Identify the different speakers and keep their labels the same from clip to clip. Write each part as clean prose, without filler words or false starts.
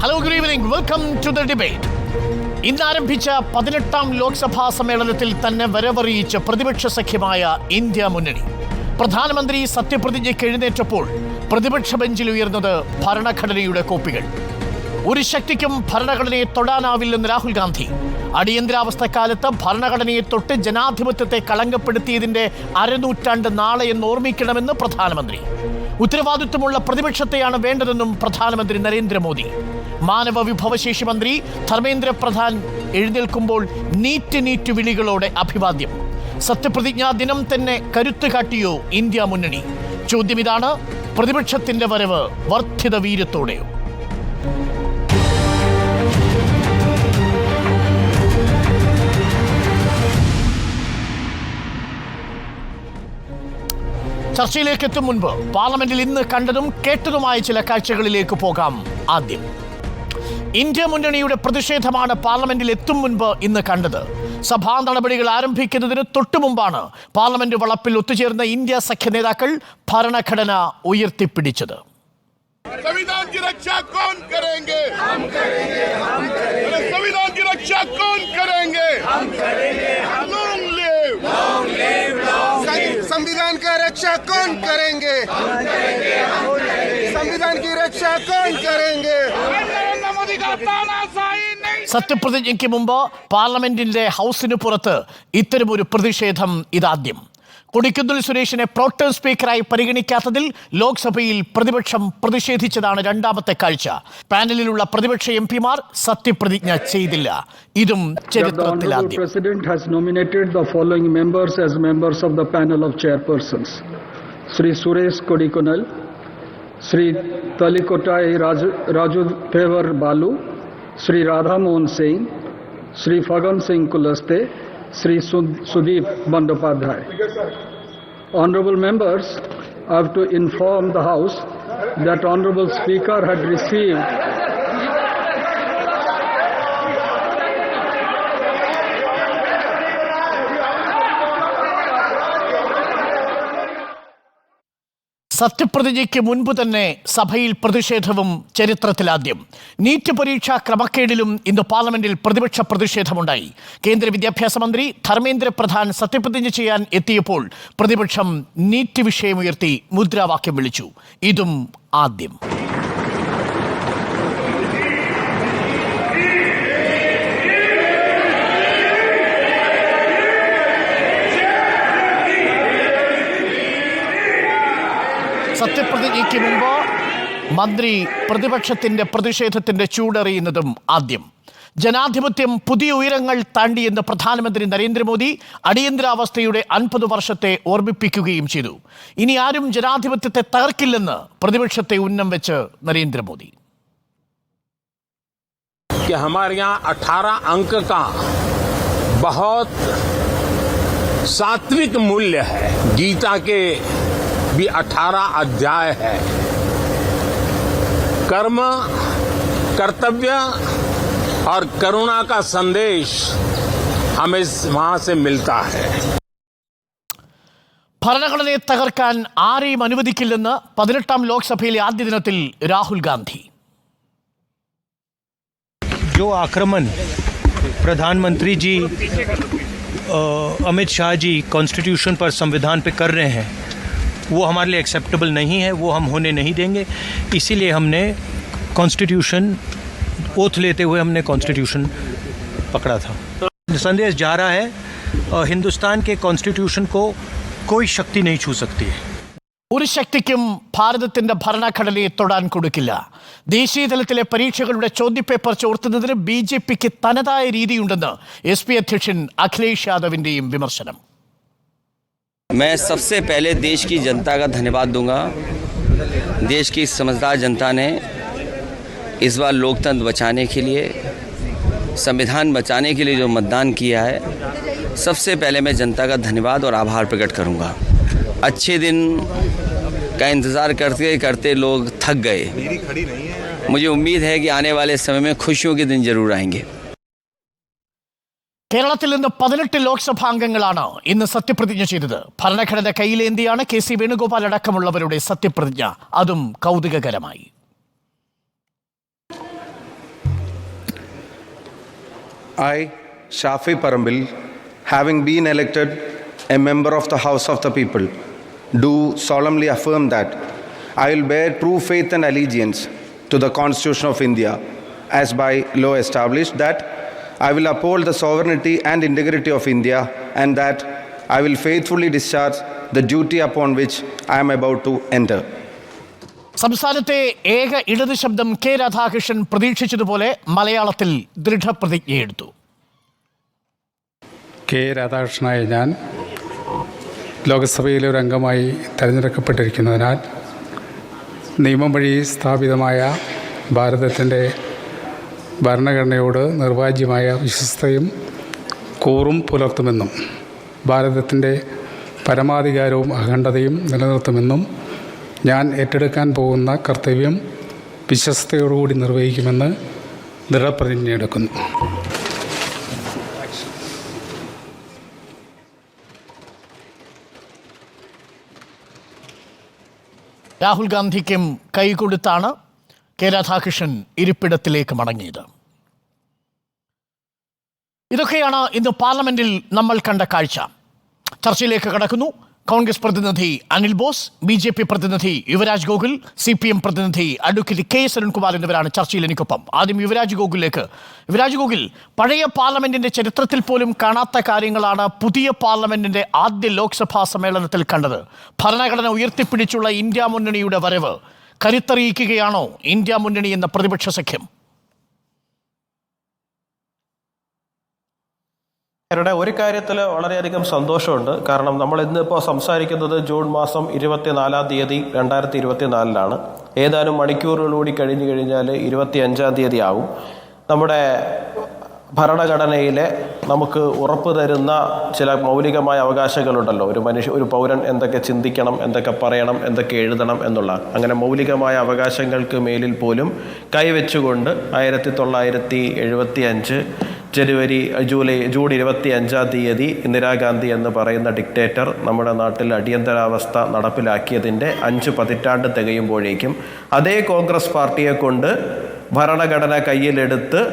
Speaker 1: Hello, good evening. Welcome to the debate. ഇന്ന് ആരംഭിച്ച 18ാം ലോക്സഭാ സമ്മേളനത്തിൽ തന്നെ വരവറിയിച്ച പ്രതിപക്ഷ സഖ്യമായ ഇന്ത്യ മുന്നണി. പ്രധാനമന്ത്രി സത്യപ്രതിജ്ഞയ്ക്ക് എഴുന്നേറ്റപ്പോൾ പ്രതിപക്ഷ ബെഞ്ചിൽ ഉയർന്നത് ഭരണഘടനയുടെ കോപ്പികൾ. ഒരു ശക്തിക്കും ഭരണഘടനയെ തൊടാനാവില്ലെന്ന് രാഹുൽ ഗാന്ധി. അടിയന്തരാവസ്ഥക്കാലത്ത് ഭരണഘടനയെ തൊട്ട് ജനാധിപത്യത്തെ കളങ്കപ്പെടുത്തിയതിൻ്റെ അരനൂറ്റാണ്ട് നാളെ എന്ന് ഓർമ്മിക്കണമെന്ന് പ്രധാനമന്ത്രി. ഉത്തരവാദിത്വമുള്ള പ്രതിപക്ഷത്തെയാണ് വേണ്ടതെന്നും പ്രധാനമന്ത്രി നരേന്ദ്രമോദി. മാനവ വിഭവശേഷി മന്ത്രി ധർമ്മേന്ദ്ര പ്രധാൻ എഴുന്നേൽക്കുമ്പോൾ നീറ്റ് വിളികളോടെ അഭിവാദ്യം. സത്യപ്രതിജ്ഞാ ദിനം തന്നെ കരുത്ത് കാട്ടിയോ ഇന്ത്യ മുന്നണി? ചോദ്യം ഇതാണ്: പ്രതിപക്ഷത്തിന്റെ വരവ് വർദ്ധിത വീര്യത്തോടെയോ? ചർച്ചയിലേക്ക് എത്തും മുൻപ് പാർലമെന്റിൽ ഇന്ന് കണ്ടതും കേട്ടതുമായ ചില കാഴ്ചകളിലേക്ക് പോകാം. ആദ്യം, ഇന്ത്യ മുന്നണിയുടെ പ്രതിഷേധമാണ് പാർലമെന്റിൽ എത്തും മുൻപ് ഇന്ന് കണ്ടത്. സഭാ നടപടികൾ ആരംഭിക്കുന്നതിന് തൊട്ടുമുമ്പാണ് പാർലമെന്റ് വളപ്പിൽ ഒത്തുചേർന്ന ഇന്ത്യ സഖ്യ നേതാക്കൾ ഭരണഘടന ഉയർത്തിപ്പിടിച്ചത്.
Speaker 2: संविधान की रक्षा कौन करेंगे? हम करेंगे, हम करेंगे। संविधान की रक्षा कौन करेंगे? हम करेंगे। Long live, long live, long live. संविधान की रक्षा कौन करेंगे? हम करेंगे, हम करेंगे। संविधान की रक्षा कौन करेंगे? नरेंद्र मोदी का तानाशाही नहीं।
Speaker 1: സത്യപ്രതിജ്ഞയ്ക്ക് മുമ്പ് പാർലമെന്റിന്റെ ഹൗസിന് പുറത്ത് ഇത്തരമൊരു പ്രതിഷേധം ഇതാദ്യം. കൊടിക്കുന്നിൽ സുരേഷിനെ പ്രോട്ടേം സ്പീക്കറായി പരിഗണിക്കാത്തതിൽ ലോക്സഭയിൽ പ്രതിപക്ഷം പ്രതിഷേധിച്ചതാണ് രണ്ടാമത്തെ കാഴ്ച. പാനലിലുള്ള പ്രതിപക്ഷ എംപിമാർ സത്യപ്രതിജ്ഞ ചെയ്തില്ല. ഇതും ചരിത്രത്തിലാദ്യം.
Speaker 3: President has nominated the following members as members of the panel of chairpersons: Sri Suresh Kodikunnal, Sri Talikottai Raju Thevar Balu, Sri Radha Mohan Singh, Sri Fagan Singh Kulaste, Sri Sudeep Bandopadhyay. Honorable members, I have to inform the House that Honorable Speaker had received
Speaker 1: സത്യപ്രതിജ്ഞയ്ക്ക് മുൻപ് തന്നെ സഭയിൽ പ്രതിഷേധവും ചരിത്രത്തിലാദ്യം. NEET പരീക്ഷാ ക്രമക്കേടിലും ഇന്ന് പാർലമെന്റിൽ പ്രതിപക്ഷ പ്രതിഷേധമുണ്ടായി. കേന്ദ്ര വിദ്യാഭ്യാസ മന്ത്രി ധർമ്മേന്ദ്ര പ്രധാൻ സത്യപ്രതിജ്ഞ ചെയ്യാൻ എത്തിയപ്പോൾ പ്രതിപക്ഷം നീറ്റ് വിഷയമുയർത്തി മുദ്രാവാക്യം വിളിച്ചു. ഇതും ആദ്യം. സത്യപ്രതിജ്ഞയ്ക്ക് മുമ്പ് മന്ത്രി പ്രതിപക്ഷത്തിന്റെ പ്രതിഷേധത്തിന്റെ ചൂടറിയുന്നതും ആദ്യം. ജനാധിപത്യം പുതിയ ഉയരങ്ങൾ താണ്ടിയെന്ന് പ്രധാനമന്ത്രി നരേന്ദ്രമോദി അടിയന്തരാവസ്ഥയുടെ 50 വർഷത്തെ ഓർമ്മിപ്പിക്കുകയും ചെയ്തു. ഇനി ആരും ജനാധിപത്യത്തെ തകർക്കില്ലെന്ന് പ്രതിപക്ഷത്തെ ഉന്നം വെച്ച് നരേന്ദ്രമോദി.
Speaker 4: हमारे यहाँ 18 अंक का बहुत सात्विक मूल्य है. गीता के भी 18 अध्याय है. कर्म, कर्तव्य और करुणा का संदेश हमें वहां से मिलता है.
Speaker 1: ഭരണഘടനയെ തകർക്കാൻ ആരെയും അനുവദിക്കില്ലെന്ന് 18ാം ലോക്സഭയിലെ ആദ്യ ദിനത്തിൽ രാഹുൽ ഗാന്ധി.
Speaker 5: जो आक्रमण प्रधानमंत्री जी अमित शाह जी कॉन्स्टिट्यूशन पर, संविधान पे कर रहे हैं, वो हमारे लिए एक्सेप्टेबल नहीं है. वो हम होने नहीं देंगे. इसीलिए हमने कॉन्स्टिट्यूशन ओथ लेते हुए हमने कॉन्स्टिट्यूशन पकड़ा था. संदेश जा रहा है, हिंदुस्तान के कॉन्स्टिट्यूशन को कोई शक्ति नहीं छू सकती है.
Speaker 1: ഒരു ശക്തിക്കും ഭാരതത്തിന്റെ ഭരണഘടനയെ തൊടാൻ കൊടുക്കില്ല. ദേശീയ തലത്തിലെ പരീക്ഷകളുടെ ചോദ്യപേപ്പർ ചോർത്തുന്നതിന് BJPക്ക് തനതായ രീതിയുണ്ടെന്ന് SP അധ്യക്ഷൻ അഖിലേഷ് യാദവിന്റെയും വിമർശനം.
Speaker 6: मैं सबसे पहले देश की जनता का धन्यवाद दूंगा. देश की समझदार जनता ने इस बार लोकतंत्र बचाने के लिए, संविधान बचाने के लिए जो मतदान किया है, सबसे पहले मैं जनता का धन्यवाद और आभार प्रकट करूंगा. अच्छे दिन का इंतज़ार करते करते लोग थक गए. मुझे उम्मीद है कि आने वाले समय में खुशियों के दिन ज़रूर आएंगे.
Speaker 1: കേരളത്തിൽ നിന്ന് 18 ലോക്സഭാംഗങ്ങളാണ് ഇന്ന് സത്യപ്രതിജ്ഞ ചെയ്തത്. ഭരണഘടന കയ്യിലേന്തിയാണ് KC വേണുഗോപാൽ അടക്കമുള്ളവരുടെ സത്യപ്രതിജ്ഞ. അതും കൗതുകകരമായി.
Speaker 7: I, Shafi Parambil, having been elected a member of the House of the People, do solemnly affirm that I will bear true faith and allegiance to the Constitution of India, as by law established, that I will uphold the sovereignty and integrity of India, and that I will faithfully discharge the duty upon which I am about to enter.
Speaker 1: സംസ്ഥാനത്തെ ഏക ഇടത് ശബ്ദം K Radhakrishnan പ്രതീക്ഷിച്ചതുപോലെ മലയാളത്തിൽ ദൃഢപ്രതിജ്ഞയെടുത്തു.
Speaker 8: K രാധാകൃഷ്ണനായ ഞാൻ ലോകസഭയിലെ ഒരു അംഗമായി തിരഞ്ഞെടുക്കപ്പെട്ടിരിക്കുന്നതിനാൽ നിയമം വഴി സ്ഥാപിതമായ ഭാരതത്തിൻ്റെ ഭരണഘടനയോട് നിർവാജ്യമായ വിശ്വസ്തയും കൂറും പുലർത്തുമെന്നും ഭാരതത്തിൻ്റെ പരമാധികാരവും അഖണ്ഡതയും നിലനിർത്തുമെന്നും ഞാൻ ഏറ്റെടുക്കാൻ പോകുന്ന കർത്തവ്യം വിശ്വസ്തയോടുകൂടി നിർവഹിക്കുമെന്ന് ദൃഢപ്രതിജ്ഞയെടുക്കുന്നു.
Speaker 1: രാഹുൽ ഗാന്ധിക്കും കൈകൊടുത്താണ് കെ രാധാകൃഷ്ണൻ ഇരിപ്പിടത്തിലേക്ക് മടങ്ങിയത്. ഇതൊക്കെയാണ് ഇന്ന് പാർലമെന്റിൽ നമ്മൾ കണ്ട കാഴ്ച. ചർച്ചയിലേക്ക് കടക്കുന്നു. കോൺഗ്രസ് പ്രതിനിധി അനിൽ ബോസ്, BJP പ്രതിനിധി യുവരാജ് ഗോകുൽ, CPM പ്രതിനിധി അഡ്വക്കേറ്റ് K. സരൺകുമാർ എന്നിവരാണ് ചർച്ചയിൽ എനിക്കൊപ്പം. ആദ്യം യുവരാജ് ഗോകുലിലേക്ക്. യുവരാജ് ഗോകുൽ, പഴയ പാർലമെന്റിന്റെ ചരിത്രത്തിൽ പോലും കാണാത്ത കാര്യങ്ങളാണ് പുതിയ പാർലമെന്റിന്റെ ആദ്യ ലോക്സഭാ സമ്മേളനത്തിൽ കണ്ടത്. ഭരണഘടന ഉയർത്തിപ്പിടിച്ചുള്ള ഇന്ത്യ മുന്നണിയുടെ വരവ് കരുത്തറിയിക്കുകയാണോ ഇന്ത്യ മുന്നണി എന്ന പ്രതിപക്ഷ സഖ്യം?
Speaker 9: ഒരു കാര്യത്തിൽ വളരെയധികം സന്തോഷമുണ്ട്. കാരണം നമ്മൾ ഇന്നിപ്പോൾ സംസാരിക്കുന്നത് ജൂൺ മാസം 24-ാം തീയതി 2024 ഏതാനും മണിക്കൂറുകളൂടി കഴിഞ്ഞു കഴിഞ്ഞാൽ 25-ാം തീയതി ആവും. നമ്മുടെ ഭരണഘടനയിലെ നമുക്ക് ഉറപ്പ് തരുന്ന ചില മൗലികമായ അവകാശങ്ങളുണ്ടല്ലോ. ഒരു പൗരൻ എന്തൊക്കെ ചിന്തിക്കണം, എന്തൊക്കെ പറയണം, എന്തൊക്കെ എഴുതണം എന്നുള്ള അങ്ങനെ മൗലികമായ അവകാശങ്ങൾക്ക് മേലിൽ പോലും കൈവച്ചുകൊണ്ട് 1975 ജൂൺ 25-ാം തീയതി ഇന്ദിരാഗാന്ധി എന്ന് പറയുന്ന ഡിക്റ്റേറ്റർ നമ്മുടെ നാട്ടിൽ അടിയന്തരാവസ്ഥ നടപ്പിലാക്കിയതിൻ്റെ 5 പതിറ്റാണ്ട് തികയുമ്പോഴേക്കും അതേ കോൺഗ്രസ് പാർട്ടിയെ കൊണ്ട് ഭരണഘടന കയ്യിലെടുത്ത്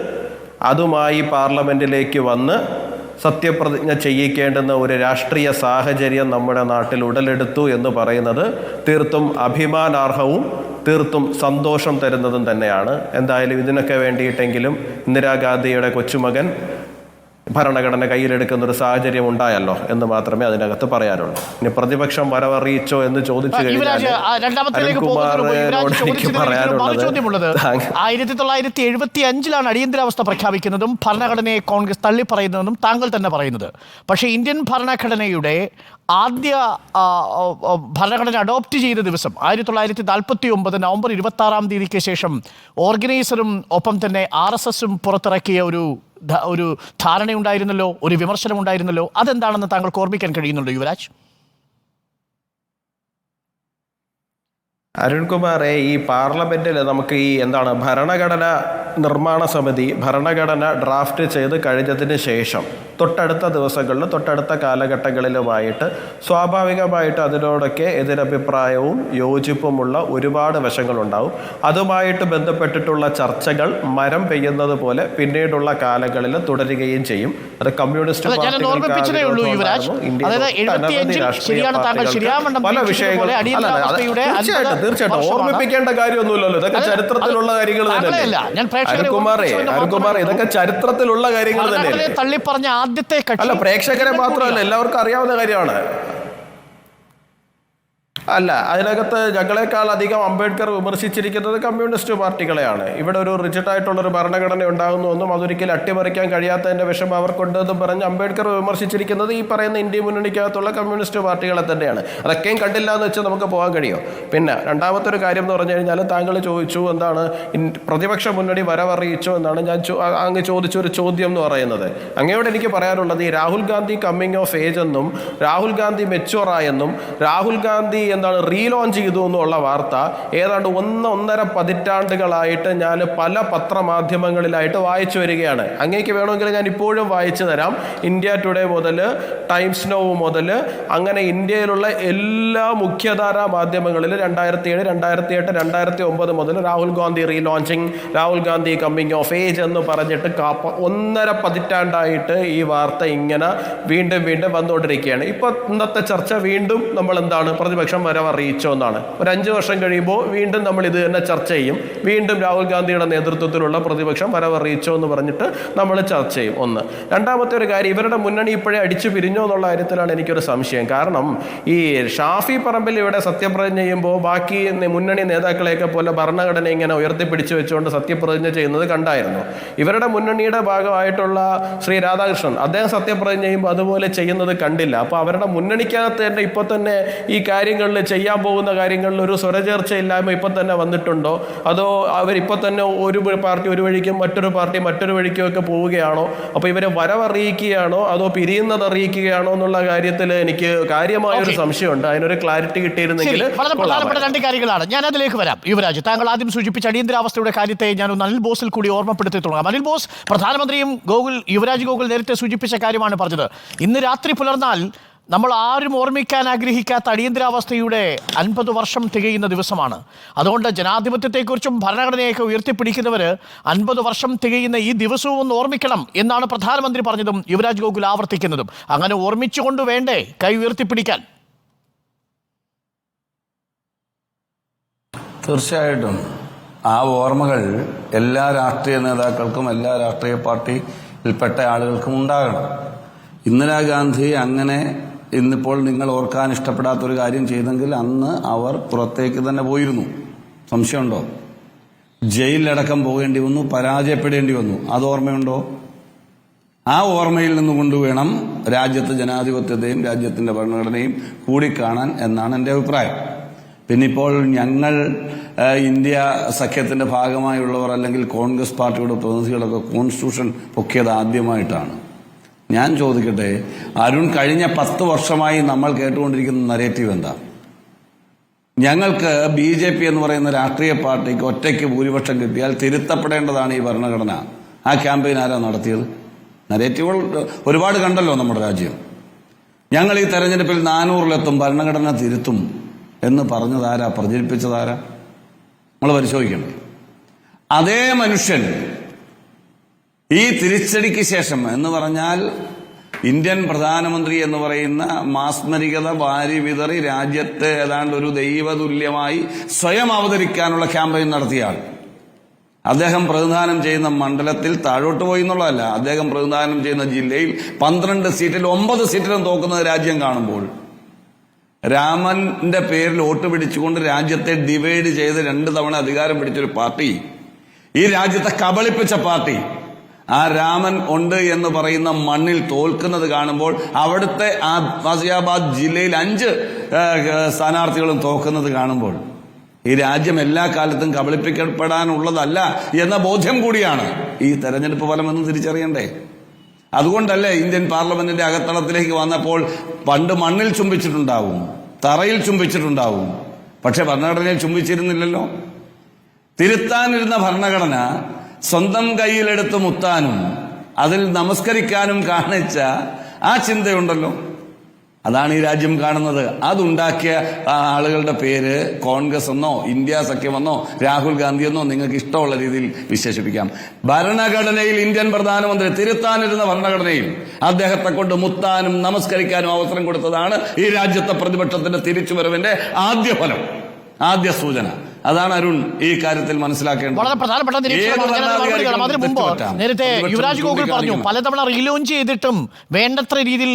Speaker 9: അതുമായി പാർലമെൻറ്റിലേക്ക് വന്ന് സത്യപ്രതിജ്ഞ ചെയ്യിക്കേണ്ടുന്ന ഒരു രാഷ്ട്രീയ സാഹചര്യം നമ്മുടെ നാട്ടിൽ ഉടലെടുത്തു എന്ന് പറയുന്നത് തീർത്തും അഭിമാനാർഹവും തീർത്തും സന്തോഷം തരുന്നതും തന്നെയാണ്. എന്തായാലും ഇതിനൊക്കെ വേണ്ടിയിട്ടെങ്കിലും ഇന്ദിരാഗാന്ധിയുടെ കൊച്ചുമകൻ ഭരണഘടന കയ്യിലെടുക്കുന്ന ഒരു സാഹചര്യം ഉണ്ടായല്ലോ എന്ന് മാത്രമേ അതിനകത്ത് പറയാനുള്ളൂ. ഇനി പ്രതിപക്ഷം വരവറിയിച്ചോ എന്ന് ചോദിച്ചു കഴിഞ്ഞാൽ
Speaker 1: 1975 അടിയന്തരാവസ്ഥ പ്രഖ്യാപിക്കുന്നതും ഭരണഘടനയെ കോൺഗ്രസ് തള്ളിപ്പറയുന്നതെന്നും താങ്കൾ തന്നെ പറയുന്നത്. പക്ഷേ ഇന്ത്യൻ ഭരണഘടനയുടെ ആദ്യ ഭരണഘടന അഡോപ്റ്റ് ചെയ്ത ദിവസം 1949 നവംബർ 26-ാം തീയതിക്ക് ശേഷം ഓർഗനൈസറും ഒപ്പം തന്നെ RSSും പുറത്തിറക്കിയ ഒരു ധാരണയുണ്ടായിരുന്നല്ലോ, ഒരു വിമർശനമുണ്ടായിരുന്നല്ലോ. അതെന്താണെന്ന് താങ്കൾക്ക് ഓർമ്മിക്കാൻ കഴിയുന്നുണ്ടോ യുവരാജ്?
Speaker 9: അരുൺകുമാറെ, ഈ പാർലമെൻറ്റിൽ നമുക്ക് ഭരണഘടന നിർമ്മാണ സമിതി ഭരണഘടന ഡ്രാഫ്റ്റ് ചെയ്ത് കഴിഞ്ഞതിന് ശേഷം തൊട്ടടുത്ത ദിവസങ്ങളിലും തൊട്ടടുത്ത കാലഘട്ടങ്ങളിലുമായിട്ട് സ്വാഭാവികമായിട്ട് അതിനോടൊക്കെ എതിരഭിപ്രായവും യോജിപ്പുമുള്ള ഒരുപാട് വശങ്ങളുണ്ടാവും. അതുമായിട്ട് ബന്ധപ്പെട്ടിട്ടുള്ള ചർച്ചകൾ മരം പെയ്യുന്നത് പോലെ പിന്നീടുള്ള കാലങ്ങളിൽ തുടരുകയും ചെയ്യും. അത് കമ്മ്യൂണിസ്റ്റ് പല വിഷയങ്ങൾ തീർച്ചയായിട്ടും ഓർമ്മിപ്പിക്കേണ്ട കാര്യമൊന്നുമില്ലല്ലോ. ഇതൊക്കെ ചരിത്രത്തിലുള്ള കാര്യങ്ങൾ തന്നെയല്ലേ അരുൺകുമാർ, ഇതൊക്കെ ചരിത്രത്തിലുള്ള കാര്യങ്ങൾ തന്നെയല്ലേ.
Speaker 1: തള്ളിപ്പറഞ്ഞ ആദ്യത്തെ
Speaker 9: അല്ല, പ്രേക്ഷകരെ മാത്രമല്ല എല്ലാവർക്കും അറിയാവുന്ന കാര്യമാണ്. അല്ല, അതിനകത്ത് ഞങ്ങളെക്കാൾ അധികം അംബേദ്കർ വിമർശിച്ചിരിക്കുന്നത് കമ്മ്യൂണിസ്റ്റ് പാർട്ടികളെയാണ്. ഇവിടെ ഒരു റിജിഡായിട്ടുള്ളൊരു ഭരണഘടന ഉണ്ടാകുന്നുവെന്നും അതൊരിക്കലും അട്ടിമറിക്കാൻ കഴിയാത്തതിൻ്റെ വിഷമം അവർക്കുണ്ടെന്നും പറഞ്ഞ് അംബേദ്കർ വിമർശിച്ചിരിക്കുന്നത് ഈ പറയുന്ന ഇന്ത്യ മുന്നണിക്കകത്തുള്ള കമ്മ്യൂണിസ്റ്റ് പാർട്ടികളെ തന്നെയാണ്. അതൊക്കെയും കണ്ടില്ല എന്ന് വെച്ച് നമുക്ക് പോകാൻ കഴിയുമോ? പിന്നെ രണ്ടാമത്തെ ഒരു കാര്യം എന്ന് പറഞ്ഞു കഴിഞ്ഞാൽ താങ്കൾ ചോദിച്ചു എന്താണ് പ്രതിപക്ഷ മുന്നണി വരവറിയിച്ചോ എന്നാണ് ഞാൻ അങ്ങ് ചോദിച്ചൊരു ചോദ്യം എന്ന് പറയുന്നത്. അങ്ങയോട് എനിക്ക് പറയാനുള്ളത്, ഈ Rahul Gandhi coming of age എന്നും രാഹുൽ ഗാന്ധി മെച്ചുവറായെന്നും രാഹുൽ ഗാന്ധി എന്താണ് റീലോഞ്ച് ചെയ്തു എന്നുള്ള വാർത്ത ഏതാണ്ട് 1.5 പതിറ്റാണ്ടുകളായിട്ട് ഞാൻ പല പത്രമാധ്യമങ്ങളിലായിട്ട് വായിച്ചു വരികയാണ്. അങ്ങേക്ക് വേണമെങ്കിൽ ഞാൻ ഇപ്പോഴും വായിച്ചു തരാം. ഇന്ത്യ ടുഡേ മുതൽ, ടൈംസ് നൗ മുതൽ, അങ്ങനെ ഇന്ത്യയിലുള്ള എല്ലാ മുഖ്യധാരാ മാധ്യമങ്ങളിൽ 2007, 2008, 2009 മുതൽ Rahul Gandhi relaunching, Rahul Gandhi coming of age എന്ന് പറഞ്ഞിട്ട് 1.5 പതിറ്റാണ്ടായിട്ട് ഈ വാർത്ത ഇങ്ങനെ വീണ്ടും വീണ്ടും വന്നുകൊണ്ടിരിക്കുകയാണ്. ഇപ്പോൾ ഇന്നത്തെ ചർച്ച വീണ്ടും നമ്മൾ എന്താണ്, പ്രതിപക്ഷം വരവറിയിച്ചോ എന്നാണ്. ഒരു 5 വർഷം കഴിയുമ്പോൾ വീണ്ടും നമ്മൾ ഇത് തന്നെ ചർച്ച ചെയ്യും. വീണ്ടും രാഹുൽ ഗാന്ധിയുടെ നേതൃത്വത്തിലുള്ള പ്രതിപക്ഷം വരവറിയിച്ചോ എന്ന് പറഞ്ഞിട്ട് നമ്മൾ ചർച്ച ചെയ്യും. ഒന്ന്. രണ്ടാമത്തെ ഒരു കാര്യം, ഇവരുടെ മുന്നണി ഇപ്പോഴേ അടിച്ചു പിരിഞ്ഞോ എന്നുള്ള കാര്യത്തിലാണ് എനിക്കൊരു സംശയം. കാരണം ഈ ഷാഫി പറമ്പിൽ ഇവിടെ സത്യപ്രതിജ്ഞ ചെയ്യുമ്പോൾ ബാക്കി മുന്നണി നേതാക്കളെയൊക്കെ പോലെ ഭരണഘടന ഇങ്ങനെ ഉയർത്തിപ്പിടിച്ചു വെച്ചുകൊണ്ട് സത്യപ്രതിജ്ഞ ചെയ്യുന്നത് കണ്ടായിരുന്നു. ഇവരുടെ മുന്നണിയുടെ ഭാഗമായിട്ടുള്ള ശ്രീ രാധാകൃഷ്ണൻ, അദ്ദേഹം സത്യപ്രതിജ്ഞ ചെയ്യുമ്പോൾ അതുപോലെ ചെയ്യുന്നത് കണ്ടില്ല. അപ്പോൾ അവരുടെ മുന്നണിക്കകത്ത് തന്നെ ഇപ്പോൾ തന്നെ ഈ കാര്യങ്ങളിൽ, ചെയ്യാൻ പോകുന്ന കാര്യങ്ങളിൽ ഒരു സ്വരചേർച്ചയില്ലായ്മ ഇപ്പോൾ തന്നെ വന്നിട്ടുണ്ടോ? അതോ അവരിപ്പോൾ തന്നെ ഒരു പാർട്ടി ഒരു വഴിക്കും മറ്റൊരു പാർട്ടി മറ്റൊരു വഴിക്കും ഒക്കെ പോവുകയാണോ? അപ്പോൾ ഇവരെ വരവറിയിക്കുകയാണോ അതോ പിരിയുന്നത് അറിയിക്കുകയാണോ എന്നുള്ള കാര്യത്തിൽ എനിക്ക് കാര്യമായൊരു സംശയമുണ്ട്. അതിനൊരു ക്ലാരിറ്റി കിട്ടിയിരുന്നെങ്കിൽ.
Speaker 1: വളരെ പ്രധാനപ്പെട്ട 2 കാര്യങ്ങളാണ്, ഞാൻ അതിലേക്ക് വരാം. യുവരാജ്, താങ്കൾ ആദ്യം സൂചിപ്പിച്ച അടിയന്തരാവസ്ഥയുടെ കാര്യത്തെ ഞാനൊന്ന് അനിൽ ബോസിൽ കൂടി ഓർമ്മപ്പെടുത്തി തുടങ്ങാം. അനിൽ ബോസ്, പ്രധാനമന്ത്രിയും യുവരാജ് ഗോകുൽ നേരത്തെ സൂചിപ്പിച്ച കാര്യമാണ് പറഞ്ഞത്. ഇന്ന് രാത്രി പുലർന്നാൽ നമ്മൾ ആരും ഓർമ്മിക്കാൻ ആഗ്രഹിക്കാത്ത അടിയന്തരാവസ്ഥയുടെ 50 വർഷം തികയുന്ന ദിവസമാണ്. അതുകൊണ്ട് ജനാധിപത്യത്തെക്കുറിച്ചും ഭരണഘടനയൊക്കെ ഉയർത്തിപ്പിടിക്കുന്നവർ 50 വർഷം തികയുന്ന ഈ ദിവസവും ഒന്ന് ഓർമ്മിക്കണം എന്നാണ് പ്രധാനമന്ത്രി പറഞ്ഞതും യുവരാജ് ഗോകുൽ ആവർത്തിക്കുന്നതും. അങ്ങനെ ഓർമ്മിച്ചുകൊണ്ട് വേണ്ടേ കൈ ഉയർത്തിപ്പിടിക്കാൻ?
Speaker 10: തീർച്ചയായിട്ടും ആ ഓർമ്മകൾ എല്ലാ രാഷ്ട്രീയ നേതാക്കൾക്കും എല്ലാ രാഷ്ട്രീയ പാർട്ടിയിൽപ്പെട്ട ആളുകൾക്കും ഉണ്ടാകണം. ഇന്ദിരാഗാന്ധി അങ്ങനെ ഇന്നിപ്പോൾ നിങ്ങൾ ഓർക്കാൻ ഇഷ്ടപ്പെടാത്തൊരു കാര്യം ചെയ്തെങ്കിൽ അന്ന് അവർ പുറത്തേക്ക് തന്നെ പോയിരുന്നു. സംശയമുണ്ടോ? ജയിലിലടക്കം പോകേണ്ടി വന്നു, പരാജയപ്പെടേണ്ടി വന്നു. അത് ഓർമ്മയുണ്ടോ? ആ ഓർമ്മയിൽ നിന്നുകൊണ്ട് വേണം രാജ്യത്തെ ജനാധിപത്യത്തെയും രാജ്യത്തിന്റെ ഭരണഘടനയും കൂടിക്കാണാൻ എന്നാണ് എൻ്റെ അഭിപ്രായം. പിന്നിപ്പോൾ ഞങ്ങൾ ഇന്ത്യ സഖ്യത്തിന്റെ ഭാഗമായുള്ളവർ അല്ലെങ്കിൽ കോൺഗ്രസ് പാർട്ടിയുടെ പ്രതിനിധികളൊക്കെ കോൺസ്റ്റിറ്റ്യൂഷൻ പൊക്കിയത് ആദ്യമായിട്ടാണ്. ഞാൻ ചോദിക്കട്ടെ, അരുൺ, കഴിഞ്ഞ 10 വർഷമായി നമ്മൾ കേട്ടുകൊണ്ടിരിക്കുന്ന നരേറ്റീവ് എന്താ? ഞങ്ങൾക്ക് BJP എന്ന് പറയുന്ന രാഷ്ട്രീയ പാർട്ടിക്ക് ഒറ്റയ്ക്ക് ഭൂരിപക്ഷം കിട്ടിയാൽ തിരുത്തപ്പെടേണ്ടതാണ് ഈ ഭരണഘടന. ആ ക്യാമ്പയിൻ ആരാ നടത്തിയത്? നരേറ്റീവുകൾ ഒരുപാട് കണ്ടല്ലോ നമ്മുടെ രാജ്യം. ഞങ്ങൾ ഈ തെരഞ്ഞെടുപ്പിൽ 400-ലെത്തും, ഭരണഘടന തിരുത്തും എന്ന് പറഞ്ഞതാരാ, പ്രചരിപ്പിച്ചതാരാ? നമ്മൾ പരിശോധിക്കണ്ടേ? അതേ മനുഷ്യൻ ഈ തിരിച്ചടിക്ക് ശേഷം എന്ന് പറഞ്ഞാൽ ഇന്ത്യൻ പ്രധാനമന്ത്രി എന്ന് പറയുന്ന മാസ്മരികത വാരി വിതറി രാജ്യത്തെ ഏതാണ്ട് ഒരു ദൈവതുല്യമായി സ്വയം അവതരിക്കാനുള്ള ക്യാമ്പയിൻ നടത്തിയ ആൾ, അദ്ദേഹം പ്രതിനിധാനം ചെയ്യുന്ന മണ്ഡലത്തിൽ താഴോട്ട് പോയി എന്നുള്ളതല്ല, അദ്ദേഹം പ്രതിനിധാനം ചെയ്യുന്ന ജില്ലയിൽ 12 സീറ്റിൽ 9 സീറ്റിലും തോക്കുന്നത് രാജ്യം കാണുമ്പോൾ, രാമന്റെ പേരിൽ വോട്ട് പിടിച്ചുകൊണ്ട് രാജ്യത്തെ ഡിവൈഡ് ചെയ്ത് 2 തവണ അധികാരം പിടിച്ചൊരു പാർട്ടി, ഈ രാജ്യത്തെ കബളിപ്പിച്ച പാർട്ടി, ആ രാമൻ ഉണ്ട് എന്ന് പറയുന്ന മണ്ണിൽ തോൽക്കുന്നത് കാണുമ്പോൾ, അവിടുത്തെ ഗാസിയാബാദ് ജില്ലയിൽ 5 സ്ഥാനാർത്ഥികളും തോക്കുന്നത് കാണുമ്പോൾ, ഈ രാജ്യം എല്ലാ കാലത്തും കബളിപ്പിക്കപ്പെടാനുള്ളതല്ല എന്ന ബോധ്യം കൂടിയാണ് ഈ തെരഞ്ഞെടുപ്പ് ഫലമെന്ന് തിരിച്ചറിയണ്ടേ? അതുകൊണ്ടല്ലേ ഇന്ത്യൻ പാർലമെന്റിന്റെ അകത്തളത്തിലേക്ക് വന്നപ്പോൾ പണ്ട് മണ്ണിൽ ചുംബിച്ചിട്ടുണ്ടാവും, തറയിൽ ചുംബിച്ചിട്ടുണ്ടാവും, പക്ഷെ ഭരണഘടനയിൽ ചുംബിച്ചിരുന്നില്ലല്ലോ. തിരുത്താനിരുന്ന ഭരണഘടന സ്വന്തം കയ്യിലെടുത്ത് മുത്താനും അതിൽ നമസ്കരിക്കാനും കാണിച്ച ആ ചിന്തയുണ്ടല്ലോ, അതാണ് ഈ രാജ്യം കാണുന്നത്. അതുണ്ടാക്കിയ ആളുകളുടെ പേര് കോൺഗ്രസ് എന്നോ ഇന്ത്യ സഖ്യമെന്നോ രാഹുൽ ഗാന്ധിയെന്നോ നിങ്ങൾക്ക് ഇഷ്ടമുള്ള രീതിയിൽ വിശേഷിപ്പിക്കാം. ഭരണഘടനയിൽ ഇന്ത്യൻ പ്രധാനമന്ത്രി, തിരുത്താനിരുന്ന ഭരണഘടനയിൽ അദ്ദേഹത്തെ കൊണ്ട് മുത്താനും നമസ്കരിക്കാനും അവസരം കൊടുത്തതാണ് ഈ രാജ്യത്തെ പ്രതിപക്ഷത്തിന്റെ തിരിച്ചുവരവിന്റെ ആദ്യ ഫലം, ആദ്യ സൂചന. അതാണ് അരുൺ ഈ കാര്യത്തിൽ മനസ്സിലാക്കേണ്ടത്.
Speaker 1: വളരെ പ്രധാനപ്പെട്ട നിരീക്ഷണം. അതിന് മുമ്പ് നേരത്തെ യുവരാജ് ഗോകുൽ പറഞ്ഞു, പലതവണ റീലോഞ്ച് ചെയ്തിട്ടും വേണ്ടത്ര രീതിയിൽ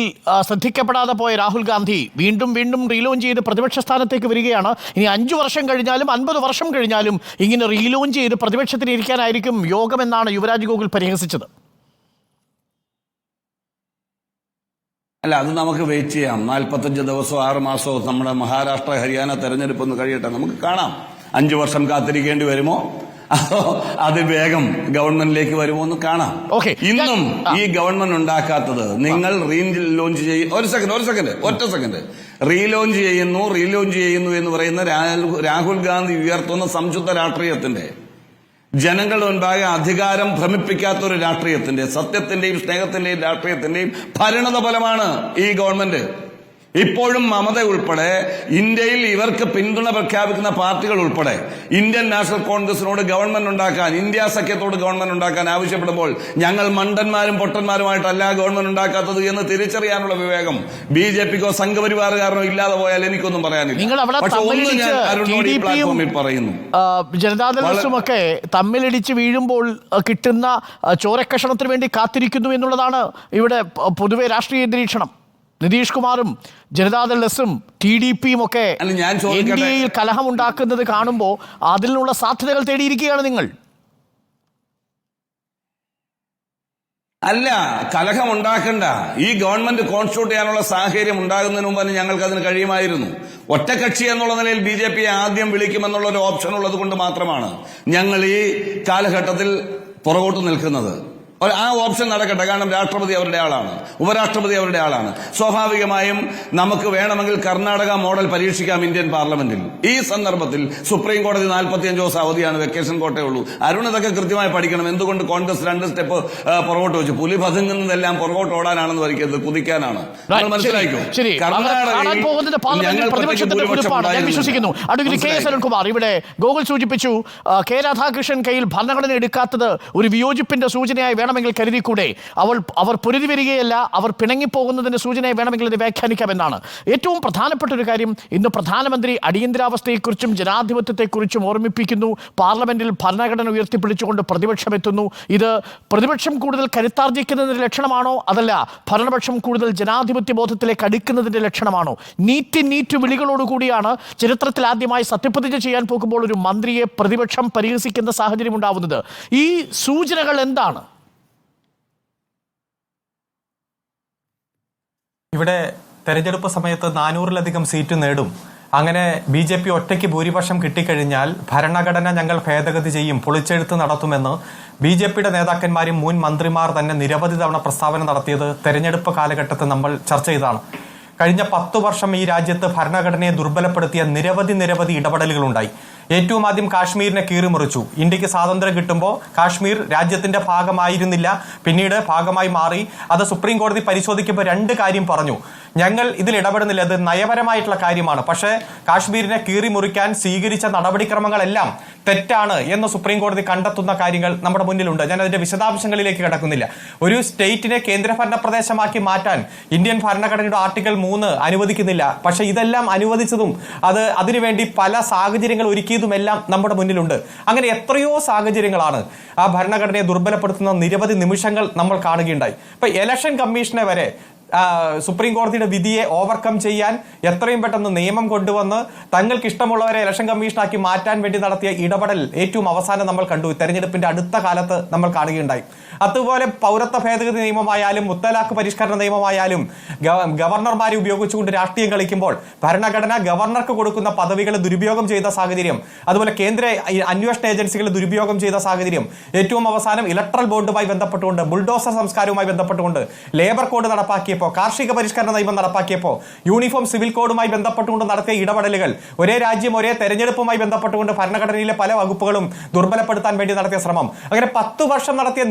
Speaker 1: ശ്രദ്ധിക്കപ്പെടാതെ പോയ രാഹുൽ ഗാന്ധി വീണ്ടും വീണ്ടും റീലോഞ്ച് ചെയ്ത് പ്രതിപക്ഷ സ്ഥാനത്തേക്ക് വരികയാണ്. ഇനി 5 വർഷം കഴിഞ്ഞാലും 50 വർഷം കഴിഞ്ഞാലും ഇങ്ങനെ റീലോഞ്ച് ചെയ്ത് പ്രതിപക്ഷത്തിന് ഇരിക്കാനായിരിക്കും യോഗമെന്നാണ് യുവരാജ് ഗോകുൽ പരിഹസിച്ചത്.
Speaker 10: അല്ല, അത് നമുക്ക് വെയിറ്റ് ചെയ്യാം. 45 ദിവസമോ 6 മാസമോ നമ്മുടെ മഹാരാഷ്ട്ര ഹരിയാന തെരഞ്ഞെടുപ്പ് ഒന്ന് കഴിയട്ടെ, നമുക്ക് കാണാം. 5 വർഷം കാത്തിരിക്കേണ്ടി വരുമോ അതോ അതിവേഗം ഗവൺമെന്റിലേക്ക് വരുമോ എന്ന് കാണാം. ഇന്നും ഈ ഗവൺമെന്റ് ഉണ്ടാക്കാത്തത് നിങ്ങൾ റീലോഞ്ച് ചെയ്യും. ഒറ്റ സെക്കൻഡ് റീലോഞ്ച് ചെയ്യുന്നു എന്ന് പറയുന്ന രാഹുൽ ഗാന്ധി ഉയർത്തുന്ന സംശുദ്ധ രാഷ്ട്രീയത്തിന്റെ, ജനങ്ങളുടെ മുൻപാകെ അധികാരം ഭ്രമിപ്പിക്കാത്ത ഒരു രാഷ്ട്രീയത്തിന്റെ, സത്യത്തിന്റെയും സ്നേഹത്തിന്റെയും രാഷ്ട്രീയത്തിന്റെയും പരിണത ഫലമാണ് ഈ ഗവൺമെന്റ്. ഇപ്പോഴും മമത ഉൾപ്പെടെ ഇന്ത്യയിൽ ഇവർക്ക് പിന്തുണ പ്രഖ്യാപിക്കുന്ന പാർട്ടികൾ ഉൾപ്പെടെ ഇന്ത്യൻ നാഷണൽ കോൺഗ്രസിനോട് ഗവൺമെന്റ് ഉണ്ടാക്കാൻ, ഇന്ത്യ സഖ്യത്തോട് ഗവൺമെന്റ് ഉണ്ടാക്കാൻ ആവശ്യപ്പെടുമ്പോൾ ഞങ്ങൾ മണ്ടന്മാരും പൊട്ടന്മാരുമായിട്ടല്ല ഗവൺമെന്റ് ഉണ്ടാക്കാത്തത് എന്ന് തിരിച്ചറിയാനുള്ള വിവേകം BJPക്കോ സംഘപരിവാറുകാരനോ ഇല്ലാതെ പോയാൽ എനിക്കൊന്നും പറയാനില്ല. പക്ഷെ ഒന്ന് ഞാൻ അരുണോട് ഈ പ്ലാറ്റ്ഫോമിൽ പറയുന്നു,
Speaker 1: ജനതാദളുമൊക്കെ തമ്മിലിടിച്ച് വീഴുമ്പോൾ കിട്ടുന്ന ചോരക്കഷണത്തിന് വേണ്ടി കാത്തിരിക്കുന്നു എന്നുള്ളതാണ് ഇവിടെ പൊതുവെ രാഷ്ട്രീയ നിരീക്ഷണം. നിതീഷ് കുമാറും ജനതാദൾ എസും TDPയും ഒക്കെ NDAയിൽ കലഹമുണ്ടാക്കുന്നത് കാണുമ്പോൾ അതിനുള്ള സാധ്യതകൾ തേടിയിരിക്കുകയാണ് നിങ്ങൾ.
Speaker 10: അല്ല, കലഹം ഉണ്ടാക്കണ്ട. ഈ ഗവൺമെന്റ് കോൺസ്റ്റിറ്റ്യൂട്ട് ചെയ്യാനുള്ള സാഹചര്യം ഉണ്ടാകുന്നതിന് മുമ്പ് തന്നെ ഞങ്ങൾക്ക് അതിന് കഴിയുമായിരുന്നു. ഒറ്റക്കക്ഷി എന്നുള്ള നിലയിൽ BJPയെ ആദ്യം വിളിക്കുമെന്നുള്ള ഒരു ഓപ്ഷൻ ഉള്ളത് കൊണ്ട് മാത്രമാണ് ഞങ്ങൾ ഈ കാലഘട്ടത്തിൽ പുറകോട്ട് നിൽക്കുന്നത്. ആ ഓപ്ഷൻ നടക്കട്ടെ. കാരണം രാഷ്ട്രപതി അവരുടെ ആളാണ്, ഉപരാഷ്ട്രപതി അവരുടെ ആളാണ്. സ്വാഭാവികമായും നമുക്ക് വേണമെങ്കിൽ കർണാടക മോഡൽ പരീക്ഷിക്കാം ഇന്ത്യൻ പാർലമെന്റിൽ. ഈ സന്ദർഭത്തിൽ സുപ്രീം കോടതി 45 ദിവസം അവധിയാണ്, വെക്കേഷൻ കോട്ടേ ഉള്ളൂ. അരുൺ ഇതൊക്കെ കൃത്യമായി പഠിക്കണം. എന്തുകൊണ്ട് കോൺഗ്രസ് 2 സ്റ്റെപ്പ് പുറകോട്ട് വെച്ചു? പുലി പതുങ്ങുന്നതെല്ലാം പുറകോട്ട് ഓടാനാണെന്ന് വരയ്ക്കരുത്, കുതിക്കാനാണ്. മനസ്സിലായിക്കോ?
Speaker 1: വിശ്വസിക്കുന്നു. അഡ്വക്കേറ്റ് KS അരുൺകുമാർ, ഇവിടെ ഗോകുൽ സൂചിപ്പിച്ചു K രാധാകൃഷ്ണൻ കയ്യിൽ ഭരണഘടന എടുക്കാത്തത് ഒരു വിയോജിപ്പിന്റെ സൂചനയായി വേണമെങ്കിൽ കരുതിക്കൂടെ? അവർ പൊരുതി വരികയല്ല, അവർ പിണങ്ങിപ്പോകുന്നതിന്റെ സൂചനയായി വേണമെങ്കിൽ ഇത് വ്യാഖ്യാനിക്കാമെന്നാണ്. ഏറ്റവും പ്രധാനപ്പെട്ട ഒരു കാര്യം, ഇന്ന് പ്രധാനമന്ത്രി അടിയന്തരാവസ്ഥയെക്കുറിച്ചും ജനാധിപത്യത്തെക്കുറിച്ചും ഓർമ്മിപ്പിക്കുന്നു. പാർലമെന്റിൽ ഭരണഘടന ഉയർത്തിപ്പിടിച്ചുകൊണ്ട് പ്രതിപക്ഷം എത്തുന്നു. ഇത് പ്രതിപക്ഷം കൂടുതൽ കരുത്താർജിക്കുന്നതിന്റെ ലക്ഷണമാണോ, അതല്ല ഭരണപക്ഷം കൂടുതൽ ജനാധിപത്യ ബോധത്തിലേക്ക് അടുക്കുന്നതിന്റെ ലക്ഷണമാണോ? നീറ്റു വിളികളോടുകൂടിയാണ് ചരിത്രത്തിൽ ആദ്യമായി സത്യപ്രതിജ്ഞ ചെയ്യാൻ പോകുമ്പോൾ ഒരു മന്ത്രിയെ പ്രതിപക്ഷം പരിഹസിക്കുന്ന സാഹചര്യം ഉണ്ടാവുന്നത്. ഈ സൂചനകൾ എന്താണ്?
Speaker 11: ഇവിടെ തെരഞ്ഞെടുപ്പ് സമയത്ത് 400-ലധികം സീറ്റ് നേടും. അങ്ങനെ BJP ഒറ്റയ്ക്ക് ഭൂരിപക്ഷം കിട്ടിക്കഴിഞ്ഞാൽ ഭരണഘടന ഞങ്ങൾ ഭേദഗതി ചെയ്യും, പൊളിച്ചെഴുത്ത് നടത്തുമെന്ന് BJPയുടെ നേതാക്കന്മാരും മുൻ മന്ത്രിമാർ തന്നെ നിരവധി തവണ പ്രസ്താവന നടത്തിയത് തെരഞ്ഞെടുപ്പ് കാലഘട്ടത്തിൽ നമ്മൾ ചർച്ച ചെയ്തതാണ്. കഴിഞ്ഞ 10 വർഷം ഈ രാജ്യത്ത് ഭരണഘടനയെ ദുർബലപ്പെടുത്തിയ നിരവധി ഇടപെടലുകളുണ്ടായി. ഏറ്റവും ആദ്യം കാശ്മീരിനെ കീറിമുറിച്ചു. ഇന്ത്യക്ക് സ്വാതന്ത്ര്യം കിട്ടുമ്പോൾ കാശ്മീർ രാജ്യത്തിന്റെ ഭാഗമായിരുന്നില്ല, പിന്നീട് ഭാഗമായി മാറി. അത് സുപ്രീം കോടതി പരിശോധിക്കുമ്പോൾ 2 കാര്യം പറഞ്ഞു. ഞങ്ങൾ ഇതിൽ ഇടപെടുന്നില്ല, അത് നയപരമായിട്ടുള്ള കാര്യമാണ്. പക്ഷേ കാശ്മീരിനെ കീറിമുറിക്കാൻ സ്വീകരിച്ച നടപടിക്രമങ്ങളെല്ലാം തെറ്റാണ് എന്ന് സുപ്രീം കോടതി കണ്ടെത്തുന്ന കാര്യങ്ങൾ നമ്മുടെ മുന്നിലുണ്ട്. ഞാൻ അതിന്റെ വിശദാംശങ്ങളിലേക്ക് കടക്കുന്നില്ല. ഒരു സ്റ്റേറ്റിനെ കേന്ദ്രഭരണ പ്രദേശമാക്കി മാറ്റാൻ ഇന്ത്യൻ ഭരണഘടനയുടെ ആർട്ടിക്കിൾ 3 അനുവദിക്കുന്നില്ല. പക്ഷെ ഇതെല്ലാം അനുവദിച്ചതും അതിനുവേണ്ടി പല സാഹചര്യങ്ങൾ ഒരുക്കിയതുമെല്ലാം നമ്മുടെ മുന്നിലുണ്ട്. അങ്ങനെ എത്രയോ സാഹചര്യങ്ങളാണ് ആ ഭരണഘടനയെ ദുർബലപ്പെടുത്തുന്ന നിരവധി നിമിഷങ്ങൾ നമ്മൾ കാണുകയുണ്ടായി. ഇപ്പൊ ഇലക്ഷൻ കമ്മീഷനെ വരെ സുപ്രീം കോടതിയുടെ വിധിയെ ഓവർകം ചെയ്യാൻ എത്രയും പെട്ടെന്ന് നിയമം കൊണ്ടുവന്ന് തങ്ങൾക്ക് ഇഷ്ടമുള്ളവരെ ഇലക്ഷൻ കമ്മീഷനാക്കി മാറ്റാൻ വേണ്ടി നടത്തിയ ഇടപെടൽ ഏറ്റവും അവസാനം നമ്മൾ കണ്ടു. തെരഞ്ഞെടുപ്പിന്റെ അടുത്ത കാലത്ത് നമ്മൾ കാണുകയുണ്ടായി. അതുപോലെ പൗരത്വ ഭേദഗതി നിയമമായാലും മുത്തലാഖ് പരിഷ്കരണ നിയമമായാലും ഗവർണർമാരെ ഉപയോഗിച്ചുകൊണ്ട് രാഷ്ട്രീയം കളിക്കുമ്പോൾ ഭരണഘടന ഗവർണർക്ക് കൊടുക്കുന്ന പദവികളെ ദുരുപയോഗം ചെയ്ത സാഹചര്യം, അതുപോലെ കേന്ദ്ര അന്വേഷണ ഏജൻസികളെ ദുരുപയോഗം ചെയ്ത സാഹചര്യം, ഏറ്റവും അവസാനം ഇലക്ട്രൽ ബോർഡുമായി ബന്ധപ്പെട്ടുകൊണ്ട്, ബുൾഡോസർ സംസ്കാരവുമായി ബന്ധപ്പെട്ടുകൊണ്ട്, ലേബർ കോഡ് നടപ്പാക്കിയപ്പോൾ, കാർഷിക പരിഷ്കരണ നിയമം നടപ്പാക്കിയപ്പോൾ, യൂണിഫോം സിവിൽ കോഡുമായി ബന്ധപ്പെട്ടുകൊണ്ട് നടത്തിയ ഇടപെടലുകൾ, ഒരേ രാജ്യം ഒരേ തെരഞ്ഞെടുപ്പുമായി ബന്ധപ്പെട്ടുകൊണ്ട് ഭരണഘടനയിലെ പല വകുപ്പുകളും ദുർബലപ്പെടുത്താൻ വേണ്ടി നടത്തിയ ശ്രമം, അങ്ങനെ 10 വർഷം നടത്തിയ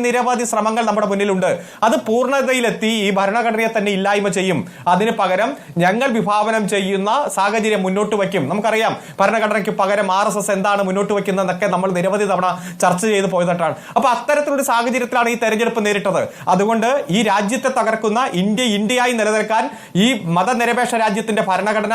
Speaker 11: നിരവധി ശ്രമങ്ങൾ നമ്മുടെ മുന്നിലുണ്ട്. അത് പൂർണ്ണതയിലെത്തി ഈ ഭരണഘടനയെ തന്നെ ഇല്ലായ്മ ചെയ്യും. അതിന് പകരം ഞങ്ങൾ വിഭാവനം ചെയ്യുന്ന സാഹചര്യം മുന്നോട്ട് വയ്ക്കും. നമുക്കറിയാം ഭരണഘടനയ്ക്ക് പകരം RSS എന്താണ് മുന്നോട്ട് വയ്ക്കുന്നതെന്നൊക്കെ നമ്മൾ നിരവധി തവണ ചർച്ച ചെയ്ത് പോയതാണ്. അപ്പൊ അത്തരത്തിലൊരു സാഹചര്യത്തിലാണ് ഈ തെരഞ്ഞെടുപ്പ് നേരിട്ടത്. അതുകൊണ്ട് ഈ രാജ്യത്തെ തകർക്കുന്ന ഇന്ത്യയായി നിലനിൽക്കാൻ, ഈ മതനിരപേക്ഷ രാജ്യത്തിന്റെ ഭരണഘടന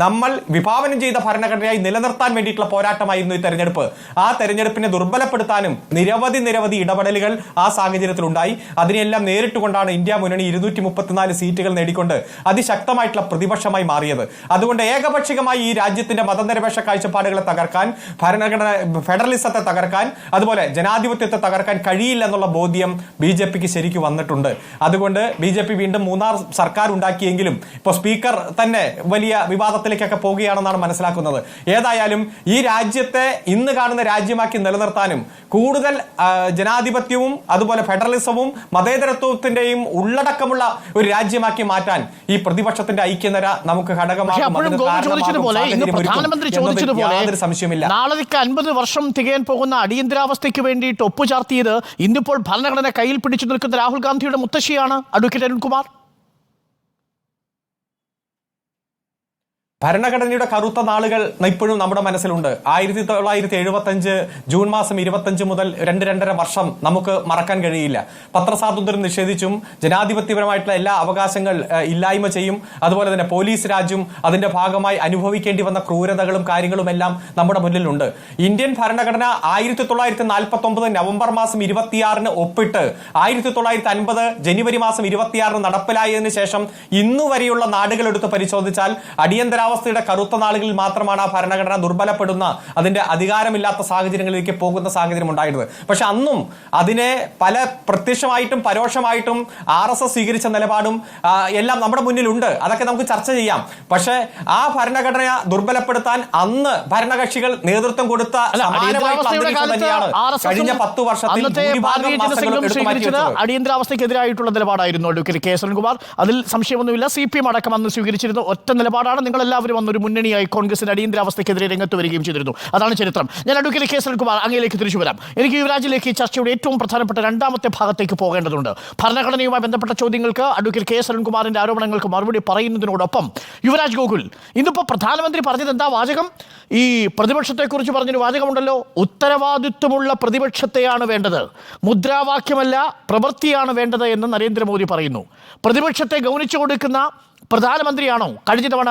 Speaker 11: നമ്മൾ വിഭാവനം ചെയ്ത ഭരണഘടനയായി നിലനിർത്താൻ വേണ്ടിയിട്ടുള്ള പോരാട്ടമായിരുന്നു ഈ തെരഞ്ഞെടുപ്പ്. ആ തെരഞ്ഞെടുപ്പിനെ ദുർബലപ്പെടുത്താനും നിരവധി ഇടപെടലുകൾ ആ സാഹചര്യത്തിൽ ഉണ്ടായി. അതിനെല്ലാം നേരിട്ടുകൊണ്ടാണ് ഇന്ത്യ മുന്നണി 234 സീറ്റുകൾ നേടിക്കൊണ്ട് അതിശക്തമായിട്ടുള്ള പ്രതിപക്ഷമായി മാറിയത്. അതുകൊണ്ട് ഏകപക്ഷീയമായി ഈ രാജ്യത്തിന്റെ മതനിരപേക്ഷ കാഴ്ചപ്പാടുകളെ തകർക്കാൻ, ഭരണഘടന ഫെഡറലിസത്തെ തകർക്കാൻ, അതുപോലെ ജനാധിപത്യത്തെ തകർക്കാൻ കഴിയില്ല എന്നുള്ള ബോധ്യം BJPക്ക് ശരിക്കും വന്നിട്ടുണ്ട്. അതുകൊണ്ട് BJP BJP വീണ്ടും മൂന്നാർ സർക്കാർ ഉണ്ടാക്കിയെങ്കിലും ഇപ്പോൾ സ്പീക്കർ തന്നെ വലിയ വിവാദത്തിലേക്കൊക്കെ പോവുകയാണെന്നാണ് മനസ്സിലാക്കുന്നത്. ഏതായാലും ഈ രാജ്യത്തെ ഇന്ന് കാണുന്ന രാജ്യമാക്കി നിലനിർത്താനും കൂടുതൽ ജനാധിപത്യവും അതുപോലെ ഫെഡറലിസവും മതേതരത്വത്തിന്റെയും ഉള്ളടക്കമുള്ള ഒരു രാജ്യമാക്കി മാറ്റാൻ ഈ പ്രതിപക്ഷത്തിന്റെ ഐക്യനിര നമുക്ക് ഘടകമാകും.
Speaker 1: പ്രധാനമന്ത്രി ചോദിച്ചതുപോലെ നാളേക്ക് 50 വർഷം തികയാൻ പോകുന്ന അടിയന്തരാവസ്ഥയ്ക്ക് വേണ്ടിയിട്ട് ഒപ്പുചാർത്തിയത് ഇന്നിപ്പോൾ ഭരണഘടന കയ്യിൽ പിടിച്ചു നിൽക്കുന്ന രാഹുൽ ഗാന്ധിയുടെ മുത്തശ്ശിയാണ് അഡ്വക്കേറ്റ് അരുൺകുമാർ.
Speaker 11: ഭരണഘടനയുടെ കറുത്ത നാളുകൾ ഇപ്പോഴും നമ്മുടെ മനസ്സിലുണ്ട്. 1975 ജൂൺ മാസം 25 മുതൽ 2-2.5 വർഷം നമുക്ക് മറക്കാൻ കഴിയില്ല. പത്രസ്വാതന്ത്ര്യം നിഷേധിച്ചും ജനാധിപത്യപരമായിട്ടുള്ള എല്ലാ അവകാശങ്ങൾ ഇല്ലായ്മ ചെയ്യും. അതുപോലെ തന്നെ പോലീസ് രാജ്യം അതിന്റെ ഭാഗമായി അനുഭവിക്കേണ്ടി വന്ന ക്രൂരതകളും കാര്യങ്ങളും എല്ലാം നമ്മുടെ മുന്നിലുണ്ട്. ഇന്ത്യൻ ഭരണഘടന 1949 നവംബർ മാസം 26 ഒപ്പിട്ട് 1950 ജനുവരി മാസം 26 നടപ്പിലായതിനു ശേഷം ഇന്നുവരെയുള്ള നാടുകൾ എടുത്ത് പരിശോധിച്ചാൽ അടിയന്തരാവസ്ഥയുടെ കറുത്ത നാളുകളിൽ മാത്രമാണ് ആ ഭരണഘടന ദുർബലപ്പെടുന്ന, അതിന്റെ അധികാരമില്ലാത്ത സാഹചര്യങ്ങളിലേക്ക് പോകുന്ന സാഹചര്യം ഉണ്ടായിരുന്നത്. പക്ഷെ അന്നും അതിനെ പല പ്രത്യക്ഷമായിട്ടും പരോക്ഷമായിട്ടും RSS സ്വീകരിച്ച നിലപാടും എല്ലാം നമ്മുടെ മുന്നിലുണ്ട്. അതൊക്കെ നമുക്ക് ചർച്ച ചെയ്യാം. പക്ഷെ ആ ഭരണഘടന ദുർബലപ്പെടുത്താൻ അന്ന് ഭരണകക്ഷികൾ നേതൃത്വം കൊടുത്ത തന്നെയാണ് കഴിഞ്ഞ 10 വർഷത്തിൽ
Speaker 1: അടിയന്തരാവസ്ഥയ്ക്കെതിരായിട്ടുള്ള നിലപാടായിരുന്നു അഡ്വക്കേറ്റ് കെ. സുനിൽകുമാർ. അതിൽ സംശയമൊന്നുമില്ല. CPM അടക്കം അന്ന് സ്വീകരിച്ചിരുന്ന ഒറ്റ നിലപാടാണ്. നിങ്ങളെല്ലാവരും വന്നൊരു മുന്നണിയായി കോൺഗ്രസിന്റെ അടിയന്തരാവസ്ഥയ്ക്കെതിരെ രംഗത്ത് വരികയും ചെയ്തിരുന്നു. അതാണ് ചരിത്രം. ഞാൻ അഡ്വക്കേറ്റ് കെ. സുനിൽകുമാർ അങ്ങയിലേക്ക് തിരിച്ചു വരാം. എനിക്ക് യുവരാജിലേക്ക് ഈ ചർച്ചയുടെ ഏറ്റവും പ്രധാനപ്പെട്ട രണ്ടാമത്തെ ഭാഗത്തേക്ക് പോകേണ്ടതുണ്ട്. ഭരണഘടനയുമായി ബന്ധപ്പെട്ട ചോദ്യങ്ങൾക്ക് അഡ്വക്കേറ്റ് കെ. സുനിൽകുമാറിന്റെ ആരോപണങ്ങൾക്ക് മറുപടി പറയുന്നതിനോടൊപ്പം യുവരാജ് ഗോകുൽ, ഇന്നിപ്പോൾ പ്രധാനമന്ത്രി പറഞ്ഞത് എന്താ വാചകം? ഈ പ്രതിപക്ഷത്തെക്കുറിച്ച് പറഞ്ഞൊരു വാചകമുണ്ടല്ലോ, ഉത്തരവാദിത്വമുള്ള പ്രതിപക്ഷത്തെയാണ് വേണ്ടത്, മുദ്രാവാക്യമല്ല പ്രവൃത്തിയാണ് വേണ്ടത് എന്ന് നരേന്ദ്രമോദി പറയുന്നു. പ്രതിപക്ഷത്തെ ഗൗനിച്ചു കൊടുക്കുന്ന പ്രധാനമന്ത്രിയാണോ കഴിഞ്ഞ തവണ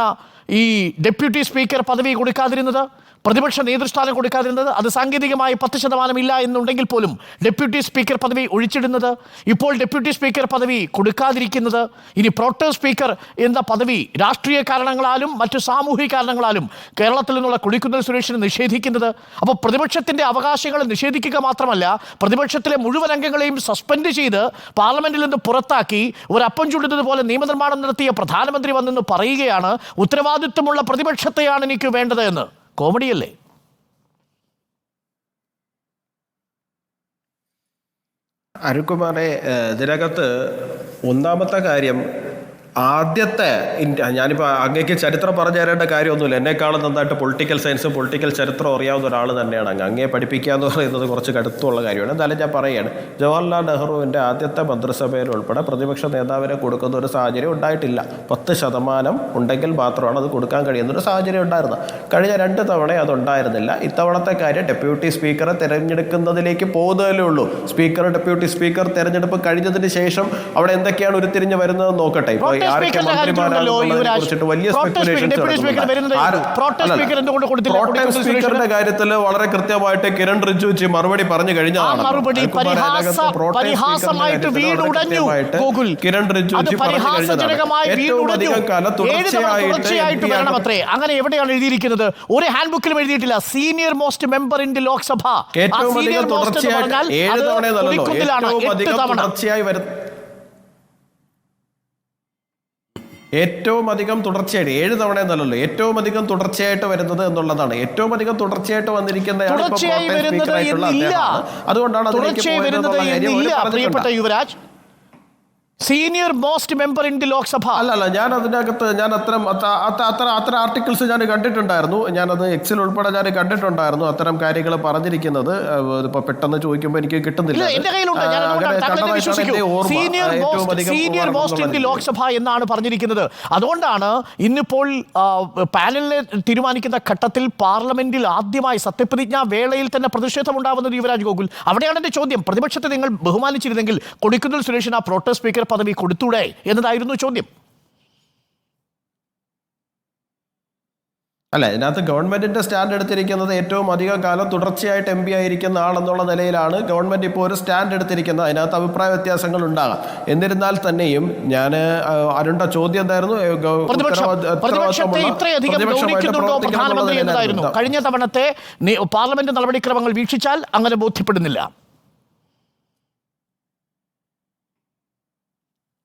Speaker 1: ഈ ഡെപ്യൂട്ടി സ്പീക്കർ പദവി കൊടുക്കാതിരുന്നത്, പ്രതിപക്ഷ നേതൃസ്ഥാനം കൊടുക്കാതിരുന്നത്? അത് സാങ്കേതികമായി 10% ഇല്ല എന്നുണ്ടെങ്കിൽ പോലും ഡെപ്യൂട്ടി സ്പീക്കർ പദവി ഒഴിച്ചിടുന്നത്, ഇപ്പോൾ ഡെപ്യൂട്ടി സ്പീക്കർ പദവി കൊടുക്കാതിരിക്കുന്നത്, ഇനി പ്രോട്ടേം സ്പീക്കർ എന്ന പദവി രാഷ്ട്രീയ കാരണങ്ങളാലും മറ്റു സാമൂഹിക കാരണങ്ങളാലും കേരളത്തിൽ നിന്നുള്ള കൊടിക്കുന്നിൽ സുരേഷിന് നിഷേധിക്കുന്നത്. അപ്പോൾ പ്രതിപക്ഷത്തിൻ്റെ അവകാശങ്ങൾ നിഷേധിക്കുക മാത്രമല്ല, പ്രതിപക്ഷത്തിലെ മുഴുവൻ അംഗങ്ങളെയും സസ്പെൻഡ് ചെയ്ത് പാർലമെന്റിൽ നിന്ന് പുറത്താക്കി ഒരു അപ്പം ചുടുന്നത് പോലെ നിയമനിർമ്മാണം നടത്തിയ പ്രധാനമന്ത്രി വന്നെന്ന് പറയുകയാണ് ഉത്തരവാദിത്വമുള്ള പ്രതിപക്ഷത്തെയാണ് എനിക്ക് വേണ്ടത് എന്ന്. കോമഡിയല്ലേ?
Speaker 9: അരുൺകുമാറെ, ഇതിനകത്ത് ഒന്നാമത്തെ കാര്യം, ആദ്യത്തെ ഞാനിപ്പോൾ അങ്ങേക്ക് ചരിത്രം പറഞ്ഞു തരേണ്ട കാര്യമൊന്നുമില്ല. എന്നെക്കാളും നന്നായിട്ട് പൊളിറ്റിക്കൽ സയൻസും പൊളിറ്റിക്കൽ ചരിത്രവും അറിയാവുന്ന ഒരാൾ തന്നെയാണ് അങ്ങേ പഠിപ്പിക്കുക എന്ന് പറയുന്നത് കുറച്ച് കടുത്തുള്ള കാര്യമാണ്. എന്തായാലും ഞാൻ പറയുകയാണ്, ജവഹർലാൽ നെഹ്റുവിൻ്റെ ആദ്യത്തെ മന്ത്രിസഭയിൽ ഉൾപ്പെടെ പ്രതിപക്ഷ നേതാവിനെ കൊടുക്കുന്ന ഒരു സാഹചര്യം ഉണ്ടായിട്ടില്ല. 10% ഉണ്ടെങ്കിൽ മാത്രമാണ് അത് കൊടുക്കാൻ കഴിയുന്നൊരു സാഹചര്യം ഉണ്ടായിരുന്നത്. കഴിഞ്ഞ 2 തവണ അതുണ്ടായിരുന്നില്ല. ഇത്തവണത്തെ കാര്യം ഡെപ്യൂട്ടി സ്പീക്കറെ തിരഞ്ഞെടുക്കുന്നതിലേക്ക് പോകുന്നതല്ലേ ഉള്ളൂ. ഡെപ്യൂട്ടി സ്പീക്കർ തിരഞ്ഞെടുപ്പ് കഴിഞ്ഞതിന് ശേഷം അവിടെ എന്തൊക്കെയാണ് ഉരുത്തിരിഞ്ഞ് വരുന്നത് നോക്കട്ടെ. ഇപ്പോൾ സ്പീക്കറിന്റെ കാര്യത്തിൽ വളരെ കൃത്യമായിട്ട് കിരൺ റിജിജു മറുപടി പറഞ്ഞു കഴിഞ്ഞതാണ്. കിരൺ റിജിജു ഏറ്റവും അധികം കാലം തുടർച്ചയായിട്ട്
Speaker 1: അങ്ങനെ എവിടെയാണ് എഴുതിയിരിക്കുന്നത്? ഒരു ഹാൻഡ് ബുക്കിലും എഴുതിയിട്ടില്ല. Senior most member in the Lok Sabha.
Speaker 9: ഏറ്റവും അധികം തുടർച്ചയായി 7 തവണയെന്നല്ലോ, ഏറ്റവും അധികം തുടർച്ചയായി വരുന്നത്, ഏറ്റവും അധികം തുടർച്ചയായിട്ട് 7 തവണ എന്നല്ലോ, ഏറ്റവും അധികം തുടർച്ചയായിട്ട് വരുന്നത് എന്നുള്ളതാണ്. ഏറ്റവും അധികം തുടർച്ചയായിട്ട് വന്നിരിക്കുന്ന അതുകൊണ്ടാണ്
Speaker 1: പ്രിയപ്പെട്ട Yuvraj senior most member in the Lok Sabha.
Speaker 9: അല്ലല്ല, ഞാൻ അതിനകത്ത് അത്ര ആർട്ടിക്കിൾസ് ഞാൻ കണ്ടിട്ടുണ്ടായിരുന്നു. ഞാനത് എക്സിൽ ഉൾപ്പെടെ ഞാൻ കണ്ടിട്ടുണ്ടായിരുന്നു അത്തരം കാര്യങ്ങൾ പറഞ്ഞിരിക്കുന്നത്. ഇപ്പൊ പെട്ടെന്ന് ചോദിക്കുമ്പോൾ എനിക്ക് കിട്ടുന്നില്ല.
Speaker 1: Senior most in the Lok Sabha എന്നാണ് പറഞ്ഞിരിക്കുന്നത്. അതുകൊണ്ടാണ് ഇന്നിപ്പോൾ പാനലിനെ തീരുമാനിക്കുന്ന ഘട്ടത്തിൽ പാർലമെന്റിൽ ആദ്യമായി സത്യപ്രതിജ്ഞാ വേളയിൽ തന്നെ പ്രതിഷേധം ഉണ്ടാവുന്നത്. യുവരാജ് ഗോകുൽ, അവിടെയാണ് എന്റെ ചോദ്യം. പ്രതിപക്ഷത്തെ നിങ്ങൾ ബഹുമാനിച്ചിരുന്നെങ്കിൽ കൊടിക്കുന്നിൽ സുരേഷിന് ആ പ്രോട്ടേം സ്പീക്കർ പദവി കൊടുത്തൂടെ എന്നതായിരുന്നു ചോദ്യം.
Speaker 9: അല്ല, ഇതിനകത്ത് ഗവൺമെന്റിന്റെ സ്റ്റാൻഡ് എടുത്തിരിക്കുന്നത് ഏറ്റവും അധികം കാലം തുടർച്ചയായിട്ട് MP ആയിരിക്കുന്ന ആളെന്നുള്ള നിലയിലാണ് ഗവൺമെന്റ് ഇപ്പോൾ ഒരു സ്റ്റാൻഡ് എടുത്തിരിക്കുന്നത്. അതിനകത്ത് അഭിപ്രായ വ്യത്യാസങ്ങൾ ഉണ്ടാകാം. എന്നിരുന്നാൽ തന്നെയും ഞാൻ അരുണ്ട ചോദ്യം എന്തായിരുന്നു?
Speaker 1: കഴിഞ്ഞ തവണത്തെ പാർലമെന്റ് നടപടിക്രമങ്ങൾ വീക്ഷിച്ചാൽ അങ്ങനെ ബോധ്യപ്പെടുന്നില്ല.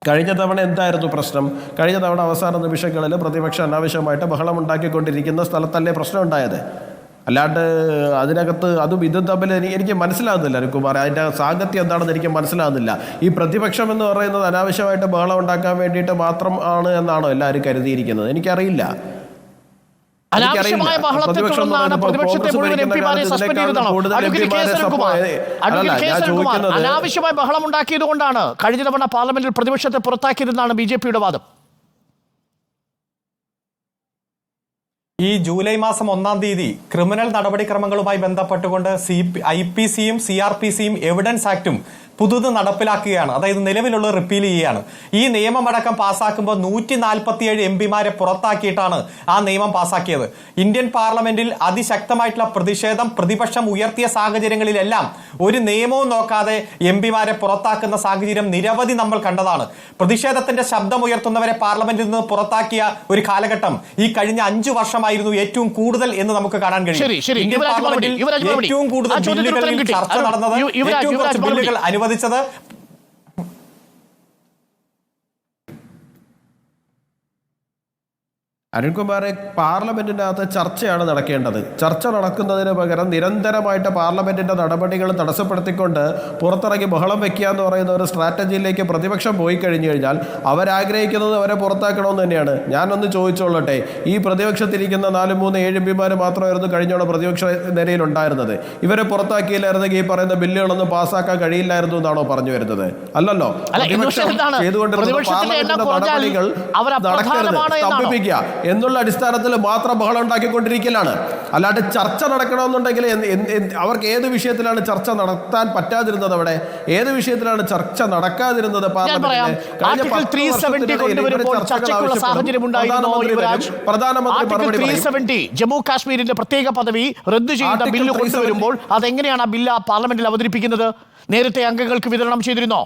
Speaker 9: കഴിഞ്ഞ തവണ എന്തായിരുന്നു പ്രശ്നം? കഴിഞ്ഞ തവണ അവസാന നിമിഷങ്ങളിൽ പ്രതിപക്ഷം അനാവശ്യമായിട്ട് ബഹളമുണ്ടാക്കിക്കൊണ്ടിരിക്കുന്ന സ്ഥലത്തല്ലേ പ്രശ്നം ഉണ്ടായത്. അല്ലാണ്ട് അതിനകത്ത് അതും ഇതും തമ്മിൽ എനിക്ക് മനസ്സിലാകുന്നില്ല അരുൺകുമാർ. അതിൻ്റെ സാങ്കത്യം എന്താണെന്ന് എനിക്ക് മനസ്സിലാകുന്നില്ല. ഈ പ്രതിപക്ഷം എന്ന് പറയുന്നത് അനാവശ്യമായിട്ട് ബഹളം ഉണ്ടാക്കാൻ വേണ്ടിയിട്ട് മാത്രം ആണ് എന്നാണോ എല്ലാവരും കരുതിയിരിക്കുന്നത്? എനിക്കറിയില്ല.
Speaker 1: അനാവശ്യമായ ബഹളത്തെ തുടർന്നാണ് പ്രതിപക്ഷത്തെ മുഴുവൻ എംപിമാരെ സസ്പെൻഡ് ചെയ്തതാണോ? അനാവശ്യമായ ബഹളം ഉണ്ടാക്കിയത് കൊണ്ടാണ് കഴിഞ്ഞ തവണ പാർലമെന്റിൽ പ്രതിപക്ഷത്തെ പുറത്താക്കിയതെന്നാണ് BJP-യുടെ വാദം.
Speaker 11: ഈ ജൂലൈ മാസം 1-ാം തീയതി ക്രിമിനൽ നടപടിക്രമങ്ങളുമായി ബന്ധപ്പെട്ടുകൊണ്ട് IPC-യും CRPC-യും എവിഡൻസ് ആക്ടും പുതുത് നടപ്പിലാക്കുകയാണ്. അതായത് നിലവിലുള്ള റിപ്പീൽ ചെയ്യുകയാണ്. ഈ നിയമമടക്കം പാസ്സാക്കുമ്പോൾ 147 എംപിമാരെ പുറത്താക്കിയിട്ടാണ് ആ നിയമം പാസ്സാക്കിയത്. ഇന്ത്യൻ പാർലമെന്റിൽ അതിശക്തമായിട്ടുള്ള പ്രതിഷേധം പ്രതിപക്ഷം ഉയർത്തിയ സാഹചര്യങ്ങളിലെല്ലാം ഒരു നിയമവും നോക്കാതെ എംപിമാരെ പുറത്താക്കുന്ന സാഹചര്യം നിരവധി നമ്മൾ കണ്ടതാണ്. പ്രതിഷേധത്തിന്റെ ശബ്ദം ഉയർത്തുന്നവരെ പാർലമെന്റിൽ നിന്ന് പുറത്താക്കിയ ഒരു കാലഘട്ടം ഈ കഴിഞ്ഞ 5 വർഷമായിരുന്നു ഏറ്റവും കൂടുതൽ എന്ന് നമുക്ക് കാണാൻ കഴിയും. ഇന്ത്യൻ പാർലമെന്റിൽ ഏറ്റവും കൂടുതൽ ബില്ലുകളിൽ ചർച്ച നടന്നത്, ഏറ്റവും കുറച്ച് ബില്ലുകൾ അനുവദിച്ചത്
Speaker 9: അരുൺകുമാറെ, പാർലമെന്റിനകത്ത് ചർച്ചയാണ് നടക്കേണ്ടത്. ചർച്ച നടക്കുന്നതിന് പകരം നിരന്തരമായിട്ട് പാർലമെന്റിന്റെ നടപടികൾ തടസ്സപ്പെടുത്തിക്കൊണ്ട് പുറത്തിറങ്ങി ബഹളം വെക്കുക എന്ന് പറയുന്ന ഒരു സ്ട്രാറ്റജിയിലേക്ക് പ്രതിപക്ഷം പോയി കഴിഞ്ഞു കഴിഞ്ഞാൽ അവരാഗ്രഹിക്കുന്നത് അവരെ പുറത്താക്കണമെന്ന് തന്നെയാണ്. ഞാനൊന്ന് ചോദിച്ചോളട്ടെ, ഈ പ്രതിപക്ഷത്തിരിക്കുന്ന 4-3-7 എംപിമാർ മാത്രമായിരുന്നു കഴിഞ്ഞോടെ പ്രതിപക്ഷ നിരയിൽ ഉണ്ടായിരുന്നത്. ഇവരെ പുറത്താക്കിയില്ലായിരുന്നെങ്കിൽ ഈ പറയുന്ന ബില്ലുകളൊന്നും പാസ്സാക്കാൻ കഴിയില്ലായിരുന്നു എന്നാണോ പറഞ്ഞു വരുന്നത്? അല്ലല്ലോ. ചെയ്തുകൊണ്ടിരുന്ന പാർലമെന്റിന്റെ നടപടികൾ നടക്കരുത്, സ്തംഭിപ്പിക്കുക എന്നുള്ള അടിസ്ഥാനത്തിൽ മാത്രം ബഹളം ഉണ്ടാക്കിക്കൊണ്ടിരിക്കലാണ്. അല്ലാണ്ട് ചർച്ച നടക്കണമെന്നുണ്ടെങ്കിൽ അവർക്ക് ഏത് വിഷയത്തിലാണ് ചർച്ച നടത്താൻ പറ്റാതിരുന്നത്? അവിടെ ഏത് വിഷയത്തിലാണ് ചർച്ച നടക്കാതിരുന്നത്?
Speaker 1: പ്രധാനമന്ത്രി ജമ്മു കാശ്മീരിന്റെ പ്രത്യേക പദവി റദ്ദു ചെയ്യുന്ന ബില്ല് കൊണ്ടുവരുമ്പോൾ അതെങ്ങനെയാണ് ആ ബില്ല് പാർലമെന്റിൽ അവതരിപ്പിക്കുന്നത്? നേരത്തെ അംഗങ്ങൾക്ക് വിതരണം ചെയ്തിരുന്നോ?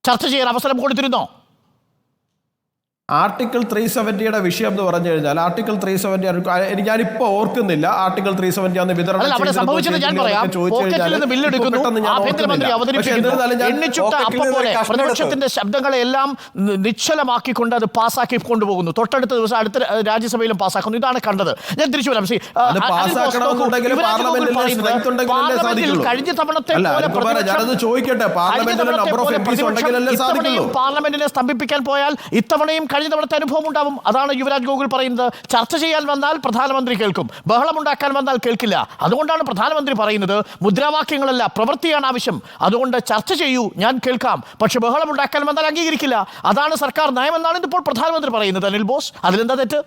Speaker 1: ചർച്ച ചെയ്യാൻ അവസരം കൊടുത്തിരുന്നോ?
Speaker 9: ആർട്ടിക്കിൾ 370യുടെ വിഷയം എന്ന് പറഞ്ഞു കഴിഞ്ഞാൽ ആർട്ടിക്കിൾ 370 ഞാനിപ്പോ ഓർക്കുന്നില്ല. ആർട്ടിക്കിൾ 370 അന്ന് വിതരണം
Speaker 1: പ്രതിപക്ഷത്തിന്റെ ശബ്ദങ്ങളെല്ലാം നിശ്ചലമാക്കിക്കൊണ്ട് അത് പാസ്സാക്കി കൊണ്ടുപോകുന്നു. തൊട്ടടുത്ത ദിവസം അടുത്ത രാജ്യസഭയിലും പാസ്സാക്കുന്നു. ഇതാണ് കണ്ടത്. ഞാൻ തിരിച്ചു വരാം. കഴിഞ്ഞ തവണത്തെ പാർലമെന്റിനെ സ്തംഭിപ്പിക്കാൻ പോയാൽ ഇത്തവണയും കഴിഞ്ഞ തവണത്തെ അനുഭവം ഉണ്ടാവും. അതാണ് യുവരാജ് ഗോകുൽ പറയുന്നത്. ചർച്ച ചെയ്യാൻ വന്നാൽ പ്രധാനമന്ത്രി കേൾക്കും, ബഹളമുണ്ടാക്കാൻ വന്നാൽ കേൾക്കില്ല. അതുകൊണ്ടാണ് പ്രധാനമന്ത്രി പറയുന്നത് മുദ്രാവാക്യങ്ങളല്ല, പ്രവൃത്തിയാണ് ആവശ്യം. അതുകൊണ്ട് ചർച്ച ചെയ്യൂ, ഞാൻ കേൾക്കാം, പക്ഷെ ബഹളമുണ്ടാക്കാൻ വന്നാൽ അംഗീകരിക്കില്ല. അതാണ് സർക്കാർ നയമെന്നാണ് ഇപ്പോൾ പ്രധാനമന്ത്രി പറയുന്നത്. അനിൽ ബോസ്, അതിലെന്താ തെറ്റ്?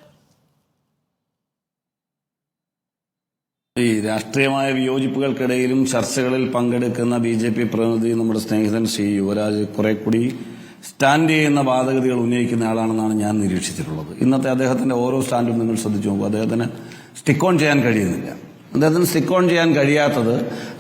Speaker 10: ഈ രാഷ്ട്രീയമായ വിയോജിപ്പുകൾക്കിടയിലും ചർച്ചകളിൽ പങ്കെടുക്കുന്ന BJP പ്രതിനിധി നമ്മുടെ സ്നേഹിതൻ ശ്രീ യുവരാജ് കുറെ കൂടി സ്റ്റാൻഡ് ചെയ്യുന്ന വാദഗതികൾ ഉന്നയിക്കുന്ന ആളാണെന്നാണ് ഞാൻ നിരീക്ഷിച്ചിട്ടുള്ളത്. ഇന്നത്തെ അദ്ദേഹത്തിന്റെ ഓരോ സ്റ്റാൻഡും നിങ്ങൾ ശ്രദ്ധിച്ചു നോക്കുക. അദ്ദേഹത്തിന് സ്റ്റിക്ക് ഓൺ ചെയ്യാൻ കഴിയുന്നില്ല. അദ്ദേഹത്തിന് സ്റ്റിക്ക് ഓൺ ചെയ്യാൻ കഴിയാത്തത്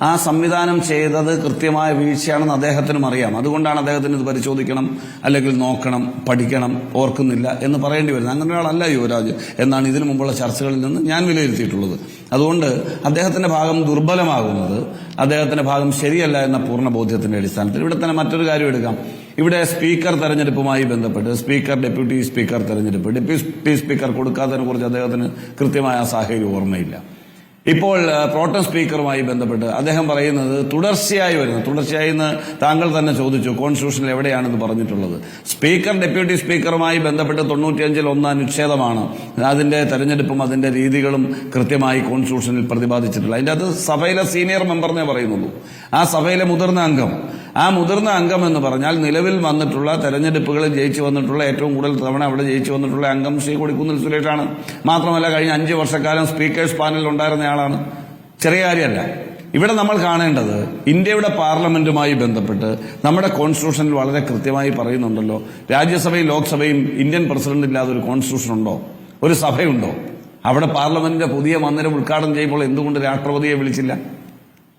Speaker 10: ആ സംവിധാനം ചെയ്തത് കൃത്യമായ വീഴ്ചയാണെന്ന് അദ്ദേഹത്തിനും അറിയാം. അതുകൊണ്ടാണ് അദ്ദേഹത്തിന് ഇത് പരിശോധിക്കണം, അല്ലെങ്കിൽ നോക്കണം, പഠിക്കണം, ഓർക്കുന്നില്ല എന്ന് പറയേണ്ടി വരുന്നത്. അങ്ങനെ ഒരാളല്ല യുവരാജ് എന്നാണ് ഇതിനു മുമ്പുള്ള ചർച്ചകളിൽ നിന്ന് ഞാൻ വിലയിരുത്തിയിട്ടുള്ളത്. അതുകൊണ്ട് അദ്ദേഹത്തിന്റെ ഭാഗം ദുർബലമാകുന്നത് അദ്ദേഹത്തിന്റെ ഭാഗം ശരിയല്ല എന്ന പൂർണ്ണ ബോധ്യത്തിന്റെ അടിസ്ഥാനത്തിൽ. ഇവിടെ തന്നെ മറ്റൊരു കാര്യം എടുക്കാം. ഇവിടെ സ്പീക്കർ തെരഞ്ഞെടുപ്പുമായി ബന്ധപ്പെട്ട് സ്പീക്കർ, ഡെപ്യൂട്ടി സ്പീക്കർ തെരഞ്ഞെടുപ്പ്, ഡെപ്യൂട്ടി സ്പീക്കർ കൊടുക്കാത്തതിനെ കുറിച്ച് അദ്ദേഹത്തിന് കൃത്യമായ സാഹചര്യം ഓർമ്മയില്ല. ഇപ്പോൾ പ്രോട്ടം സ്പീക്കറുമായി ബന്ധപ്പെട്ട് അദ്ദേഹം പറയുന്നത് തുടർച്ചയായി എന്ന് താങ്കൾ തന്നെ ചോദിച്ചു, കോൺസ്റ്റിറ്റ്യൂഷനിൽ എവിടെയാണെന്ന് പറഞ്ഞിട്ടുള്ളത്. സ്പീക്കർ, ഡെപ്യൂട്ടി സ്പീക്കറുമായി ബന്ധപ്പെട്ട് 95-ൽ 1 അനുച്ഛേദമാണ് അതിന്റെ തെരഞ്ഞെടുപ്പും അതിന്റെ രീതികളും കൃത്യമായി കോൺസ്റ്റിറ്റ്യൂഷനിൽ പ്രതിപാദിച്ചിട്ടുള്ളത്. അതിന്റെ അത് സഭയിലെ സീനിയർ മെമ്പറിനെ പറയുന്നുള്ളൂ. ആ സഭയിലെ മുതിർന്ന അംഗം എന്ന് പറഞ്ഞാൽ നിലവിൽ വന്നിട്ടുള്ള തെരഞ്ഞെടുപ്പുകളിൽ ജയിച്ചു വന്നിട്ടുള്ള ഏറ്റവും കൂടുതൽ തവണ അവിടെ ജയിച്ചു വന്നിട്ടുള്ള അംഗം ശ്രീ കൊടിക്കുന്നിൽ സുരേഷാണ്. മാത്രമല്ല കഴിഞ്ഞ 5 വർഷക്കാലം സ്പീക്കേഴ്സ് പാനലിൽ ഉണ്ടായിരുന്നയാളാണ്. ചെറിയ കാര്യമല്ല. ഇവിടെ നമ്മൾ കാണേണ്ടത് ഇന്ത്യയുടെ പാർലമെന്റുമായി ബന്ധപ്പെട്ട് നമ്മുടെ കോൺസ്റ്റിറ്റ്യൂഷനിൽ വളരെ കൃത്യമായി പറയുന്നുണ്ടല്ലോ, രാജ്യസഭയും ലോക്സഭയും ഇന്ത്യൻ പ്രസിഡന്റ് ഇല്ലാതെ ഒരു കോൺസ്റ്റിറ്റ്യൂഷൻ ഉണ്ടോ? ഒരു സഭയുണ്ടോ? അവിടെ പാർലമെന്റിന്റെ പുതിയ മന്ദിരം ഉദ്ഘാടനം ചെയ്യുമ്പോൾ എന്തുകൊണ്ട് രാഷ്ട്രപതിയെ വിളിച്ചില്ല?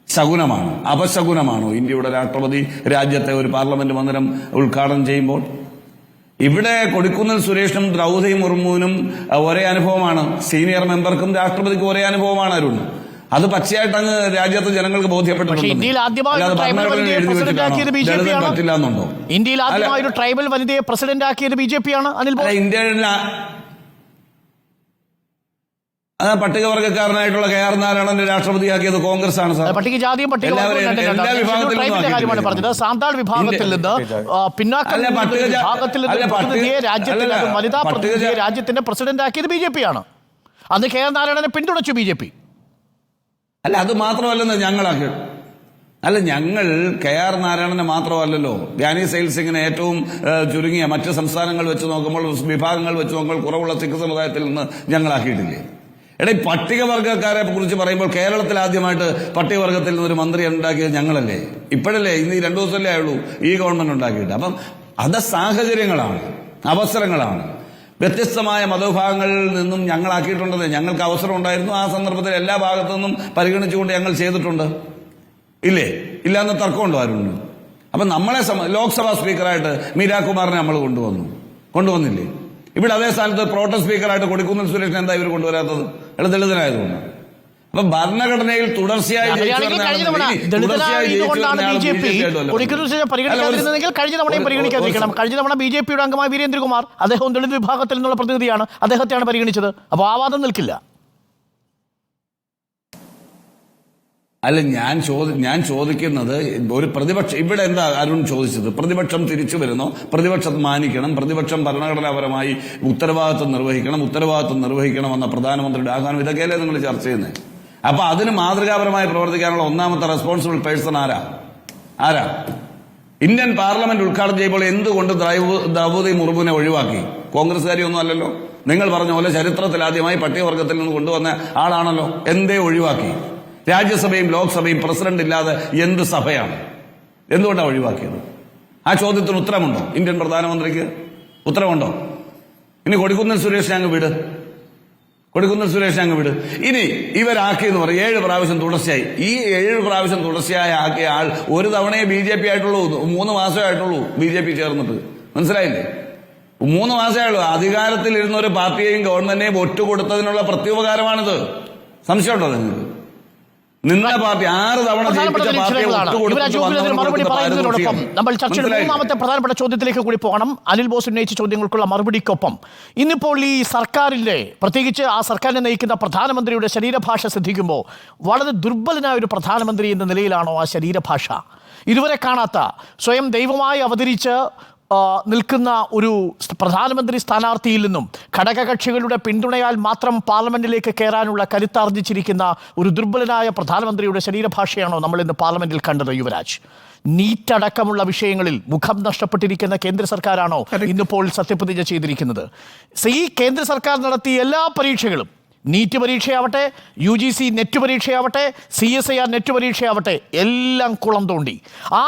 Speaker 10: ശകുനമാണ്, അപശകുനമാണോ ഇന്ത്യയുടെ രാഷ്ട്രപതി രാജ്യത്തെ ഒരു പാർലമെന്റ് മന്ദിരം ഉദ്ഘാടനം ചെയ്യുമ്പോൾ? ഇവിടെ കൊടിക്കുന്നിൽ സുരേഷിനും ദ്രൗപദി മുർമുവിനും ഒരേ അനുഭവമാണ്. സീനിയർ മെമ്പർക്കും രാഷ്ട്രപതിക്കും ഒരേ അനുഭവമാണ്. അരുൺ, അത് പച്ചയായിട്ട് അങ്ങ് രാജ്യത്തെ ജനങ്ങൾക്ക് ബോധ്യപ്പെട്ടിട്ടുണ്ട്.
Speaker 1: ഇന്ത്യയിൽ ആദ്യമായി ഒരു ട്രൈബൽ വനിതയെ പ്രസിഡന്റ് ആക്കിയത് BJP ആണ്. അനിൽ ബോസ്,
Speaker 10: ഇന്ത്യയിൽ പട്ടികവർഗക്കാരനായിട്ടുള്ള KR നാരായണന്റെ രാഷ്ട്രപതിയാക്കിയത് കോൺഗ്രസ് ആണ് സാർ.
Speaker 1: പട്ടികജാതിയും കാര്യമാണ് പറഞ്ഞത്. സാന്താൾ വിഭാഗത്തിൽ നിന്ന് പിന്നാക്ക വിഭാഗത്തിൽ നിന്ന് പ്രതിനിധിയെ രാജ്യത്തിന്റെ വനിതാ പ്രതിനിധിയെ രാജ്യത്തിന്റെ പ്രസിഡന്റ് ആക്കിയത് BJP ആണ്. അന്ന് KR നാരായണനെ പിന്തുണച്ചു BJP.
Speaker 10: അല്ല, അത് മാത്രമല്ലെന്ന് ഞങ്ങളാക്കി. അല്ല, ഞങ്ങൾ KR നാരായണനെ മാത്രമല്ലല്ലോ, ഗ്യാനി സെയിൽ സിംഗിനെ ഏറ്റവും ചുരുങ്ങിയ മറ്റ് സംസ്ഥാനങ്ങൾ വെച്ച് നോക്കുമ്പോൾ, വിഭാഗങ്ങൾ വെച്ച് നോക്കുമ്പോൾ കുറവുള്ള സിഖ് സമുദായത്തിൽ നിന്ന് ഞങ്ങളാക്കിയിട്ടില്ലേ? ഈ പട്ടികവർഗക്കാരെ കുറിച്ച് പറയുമ്പോൾ കേരളത്തിൽ ആദ്യമായിട്ട് പട്ടികവർഗത്തിൽ നിന്നൊരു മന്ത്രി ഉണ്ടാക്കിയത് ഞങ്ങളല്ലേ? ഇപ്പോഴല്ലേ, ഇന്ന് 2 ദിവസമല്ലേ ആയുള്ളൂ ഈ ഗവൺമെന്റ് ഉണ്ടാക്കിയിട്ട്. അപ്പം അത് സാഹചര്യങ്ങളാണ്, അവസരങ്ങളാണ്. വ്യത്യസ്തമായ മതവിഭാഗങ്ങളിൽ നിന്നും ഞങ്ങളാക്കിയിട്ടുണ്ടെന്ന് ഞങ്ങൾക്ക് അവസരം ഉണ്ടായിരുന്നു. ആ സന്ദർഭത്തിൽ എല്ലാ ഭാഗത്തു നിന്നും പരിഗണിച്ചുകൊണ്ട് ഞങ്ങൾ ചെയ്തിട്ടുണ്ട്. ഇല്ലേ? ഇല്ലാന്ന് തർക്കമുണ്ടോ ആരുണ്ട്? അപ്പം നമ്മളെ ലോക്സഭാ സ്പീക്കറായിട്ട് മീരാ കുമാറിനെ നമ്മൾ കൊണ്ടുവന്നില്ലേ? ഇവിടെ അതേ സ്ഥാനത്ത് പ്രോട്ടം സ്പീക്കറായിട്ട് കൊടിക്കുന്നിൽ സുരേഷിനെ എന്താ ഇവർ കൊണ്ടുവരാത്തത്? ദളിതനായതുകൊണ്ട്. അപ്പൊ ഭരണഘടനയിൽ തുടർച്ചയായി
Speaker 1: കഴിഞ്ഞ തവണ BJPയുടെ അംഗമായ വീരേന്ദ്രകുമാർ, അദ്ദേഹവും ദളിത് വിഭാഗത്തിൽ നിന്നുള്ള പ്രതിനിധിയാണ്, അദ്ദേഹത്തെയാണ് പരിഗണിച്ചത്. അപ്പോൾ ആ വാദം നിൽക്കില്ല.
Speaker 10: അല്ല, ഞാൻ ചോദിക്കുന്നത് ഒരു പ്രതിപക്ഷം, ഇവിടെ എന്താ അരുൺ ചോദിച്ചത്? പ്രതിപക്ഷം തിരിച്ചു വരുന്നോ? പ്രതിപക്ഷം മാനിക്കണം, പ്രതിപക്ഷം ഭരണഘടനാപരമായി ഉത്തരവാദിത്വം നിർവഹിക്കണം എന്ന പ്രധാനമന്ത്രിയുടെ ആഹ്വാനം, ഇതൊക്കെയല്ലേ നിങ്ങൾ ചർച്ച ചെയ്യുന്നത്? അപ്പൊ അതിന് മാതൃകാപരമായി പ്രവർത്തിക്കാനുള്ള ഒന്നാമത്തെ റെസ്പോൺസിബിൾ പേഴ്സൺ ആരാ? ഇന്ത്യൻ പാർലമെന്റ് ഉദ്ഘാടനം ചെയ്യുമ്പോൾ എന്തുകൊണ്ട് ദ്രൗപദി മുർമുവിനെ ഒഴിവാക്കി? കോൺഗ്രസ്സുകാരിയൊന്നും അല്ലല്ലോ. നിങ്ങൾ പറഞ്ഞ പോലെ ചരിത്രത്തിൽ ആദ്യമായി പട്ടികവർഗത്തിൽ നിന്ന് കൊണ്ടുവന്ന ആളാണല്ലോ. എന്തേ ഒഴിവാക്കി? രാജ്യസഭയും ലോക്സഭയും പ്രസിഡന്റ് ഇല്ലാതെ എന്ത് സഭയാണ്? എന്തുകൊണ്ടാണ് ഒഴിവാക്കിയത്? ആ ചോദ്യത്തിന് ഉത്തരമുണ്ടോ? ഇന്ത്യൻ പ്രധാനമന്ത്രിക്ക് ഉത്തരമുണ്ടോ? ഇനി കൊടിക്കുന്നിൽ സുരേഷ് അങ്ങ് വിട്. ഇനി ഇവരാക്കി എന്ന് പറയും 7 പ്രാവശ്യം തുടർച്ചയായി. ഈ 7 പ്രാവശ്യം തുടർച്ചയായി ആക്കിയ ആൾ ഒരു തവണയെ BJP ആയിട്ടുള്ളൂ. 3 മാസമേ ആയിട്ടുള്ളൂ BJP ചേർന്നിട്ട്. മനസ്സിലായില്ലേ? 3 മാസമേ ഉള്ളൂ. അധികാരത്തിൽ ഇരുന്ന ഒരു പാർട്ടിയെയും ഗവൺമെന്റിനെയും ഒറ്റുകൊടുത്തതിനുള്ള പ്രത്യുപകാരമാണിത്. സംശയമുണ്ടോ നിങ്ങൾക്ക്? നിന്ന പാർട്ടി 6 തവണ
Speaker 1: മറുപടി പറയുന്നതിനോടൊപ്പം നമ്മൾ ചർച്ചയുടെ 3ാമത്തെ പ്രധാനപ്പെട്ട ചോദ്യത്തിലേക്ക് കൂടി പോകണം. അനിൽ ബോസ് ഉന്നയിച്ച ചോദ്യങ്ങൾക്കുള്ള മറുപടിക്കൊപ്പം ഇന്നിപ്പോൾ ഈ സർക്കാരിന്റെ, പ്രത്യേകിച്ച് ആ സർക്കാരിനെ നയിക്കുന്ന പ്രധാനമന്ത്രിയുടെ ശരീരഭാഷ ശ്രദ്ധിക്കുമ്പോൾ വളരെ ദുർബലനായ ഒരു പ്രധാനമന്ത്രി എന്ന നിലയിലാണോ ആ ശരീരഭാഷ? ഇതുവരെ കാണാത്ത, സ്വയം ദൈവമായി അവതരിച്ച് നിൽക്കുന്ന ഒരു പ്രധാനമന്ത്രി സ്ഥാനാർത്ഥിയിൽ നിന്നും ഘടകകക്ഷികളുടെ പിന്തുണയാൽ മാത്രം പാർലമെന്റിലേക്ക് കയറാനുള്ള കരുത്താർജിച്ചിരിക്കുന്ന ഒരു ദുർബലനായ പ്രധാനമന്ത്രിയുടെ ശരീരഭാഷയാണോ നമ്മൾ ഇന്ന് പാർലമെന്റിൽ കണ്ടത്? യുവരാജ്, നീറ്റ് അടക്കമുള്ള വിഷയങ്ങളിൽ മുഖം നഷ്ടപ്പെട്ടിരിക്കുന്ന കേന്ദ്ര സർക്കാരാണോ ഇന്നിപ്പോൾ സത്യപ്രതിജ്ഞ ചെയ്തിരിക്കുന്നത്? ഈ കേന്ദ്ര സർക്കാർ നടത്തിയ എല്ലാ പരീക്ഷകളും, നീറ്റ് പരീക്ഷയാവട്ടെ, UGC നെറ്റ് പരീക്ഷയാവട്ടെ, CSIR നെറ്റ് പരീക്ഷയാവട്ടെ, എല്ലാം കുളം തോണ്ടി. ആ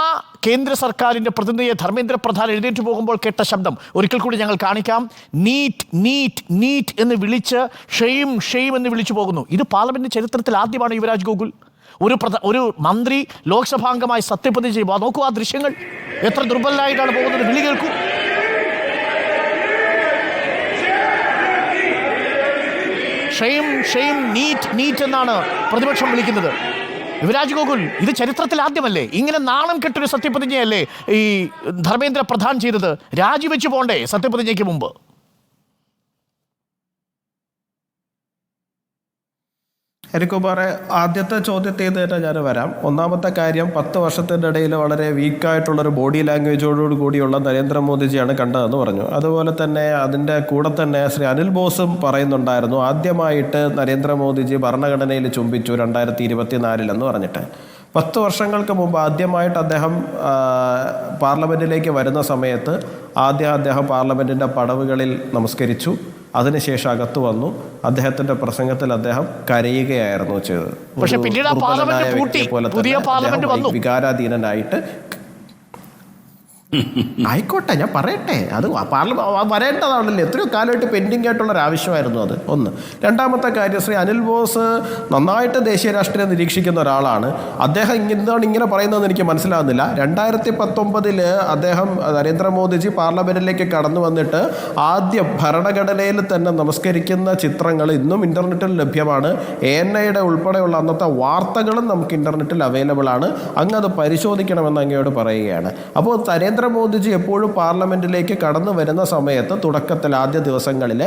Speaker 1: കേന്ദ്ര സർക്കാരിൻ്റെ പ്രതിനിധിയെ ധർമ്മേന്ദ്ര പ്രധാൻ എഴുന്നേറ്റ് പോകുമ്പോൾ കേട്ട ശബ്ദം ഒരിക്കൽ കൂടി ഞങ്ങൾ കാണിക്കാം. നീറ്റ് നീറ്റ് നീറ്റ് എന്ന് വിളിച്ച് ഷെയിം എന്ന് വിളിച്ചു പോകുന്നു. ഇത് പാർലമെന്റ് ചരിത്രത്തിൽ ആദ്യമാണ് യുവരാജ് ഗോകുൽ. ഒരു മന്ത്രി ലോക്സഭാംഗമായി സത്യപ്രതിജ്ഞ ചെയ്യുമ്പോൾ നോക്കൂ, ആ ദൃശ്യങ്ങൾ എത്ര ദുർബലനായിട്ടാണ് പോകുന്നത്. വിളി കേൾക്കൂ. ഷെയിം നീറ്റ് എന്നാണ് പ്രതിപക്ഷം വിളിക്കുന്നത്. യുവരാജ് ഗോകുൽ, ഇത് ചരിത്രത്തിൽ ആദ്യമല്ലേ? ഇങ്ങനെ നാണം കെട്ടൊരു സത്യപ്രതിജ്ഞയല്ലേ ഈ ധർമ്മേന്ദ്ര പ്രധാൻ ചെയ്തത്? രാജിവെച്ച് പോണ്ടേ സത്യപ്രതിജ്ഞയ്ക്ക് മുമ്പ്?
Speaker 9: ഹരികുമാറെ, ആദ്യത്തെ ചോദ്യത്തിൽ തന്നെ ഞാൻ വരാം. ഒന്നാമത്തെ കാര്യം, 10 വർഷത്തിൻ്റെ ഇടയിൽ വളരെ വീക്കായിട്ടുള്ളൊരു ബോഡി ലാംഗ്വേജോട് കൂടിയുള്ള നരേന്ദ്രമോദിജിയാണ് കണ്ടതെന്ന് പറഞ്ഞു. അതുപോലെ തന്നെ അതിൻ്റെ കൂടെ തന്നെ ശ്രീ അനിൽ ബോസും പറയുന്നുണ്ടായിരുന്നു, ആദ്യമായിട്ട് നരേന്ദ്രമോദിജി ഭരണഘടനയിൽ ചുംബിച്ചു 2024 എന്ന് പറഞ്ഞിട്ട്. 10 വർഷങ്ങൾക്ക് മുമ്പ് ആദ്യമായിട്ട് അദ്ദേഹം പാർലമെൻറ്റിലേക്ക് വരുന്ന സമയത്ത് അദ്ദേഹം പാർലമെൻറ്റിൻ്റെ പടവുകളിൽ നമസ്കരിച്ചു. അതിനുശേഷം അകത്ത് വന്നു. അദ്ദേഹത്തിന്റെ പ്രസംഗത്തിൽ അദ്ദേഹം കരയുകയായിരുന്നു ചെയ്തത്.
Speaker 1: പക്ഷേ പിന്നീട് പാർലമെന്റ് പൂട്ടി, പുതിയ പാർലമെന്റ് വന്നു.
Speaker 9: വികാരാധീനനായിട്ട് ആയിക്കോട്ടെ, ഞാൻ പറയട്ടെ. അത് വരേണ്ടതാണല്ലോ. എത്രയോ കാലമായിട്ട് പെൻഡിങ് ആയിട്ടുള്ളൊരു ആവശ്യമായിരുന്നു അത്. ഒന്ന്. രണ്ടാമത്തെ കാര്യം, ശ്രീ അനിൽ ബോസ് നന്നായിട്ട് ദേശീയ രാഷ്ട്രീയം നിരീക്ഷിക്കുന്ന ഒരാളാണ്. അദ്ദേഹം എന്താണ് ഇങ്ങനെ പറയുന്നതെന്ന് എനിക്ക് മനസ്സിലാകുന്നില്ല. 2019 അദ്ദേഹം നരേന്ദ്രമോദിജി പാർലമെന്റിലേക്ക് കടന്നു വന്നിട്ട് ആദ്യം ഭരണഘടനയിൽ തന്നെ നമസ്കരിക്കുന്ന ചിത്രങ്ങൾ ഇന്നും ഇന്റർനെറ്റിൽ ലഭ്യമാണ്. ANIയുടെ ഉൾപ്പെടെയുള്ള അന്നത്തെ വാർത്തകളും നമുക്ക് ഇന്റർനെറ്റിൽ അവൈലബിൾ ആണ്. അങ്ങ് അത് പരിശോധിക്കണമെന്ന് അങ്ങയോട് പറയുകയാണ്. അപ്പോൾ നരേന്ദ്രമോദിജി എപ്പോഴും പാർലമെന്റിലേക്ക് കടന്നു വരുന്ന സമയത്ത് തുടക്കത്തിൽ ആദ്യ ദിവസങ്ങളിൽ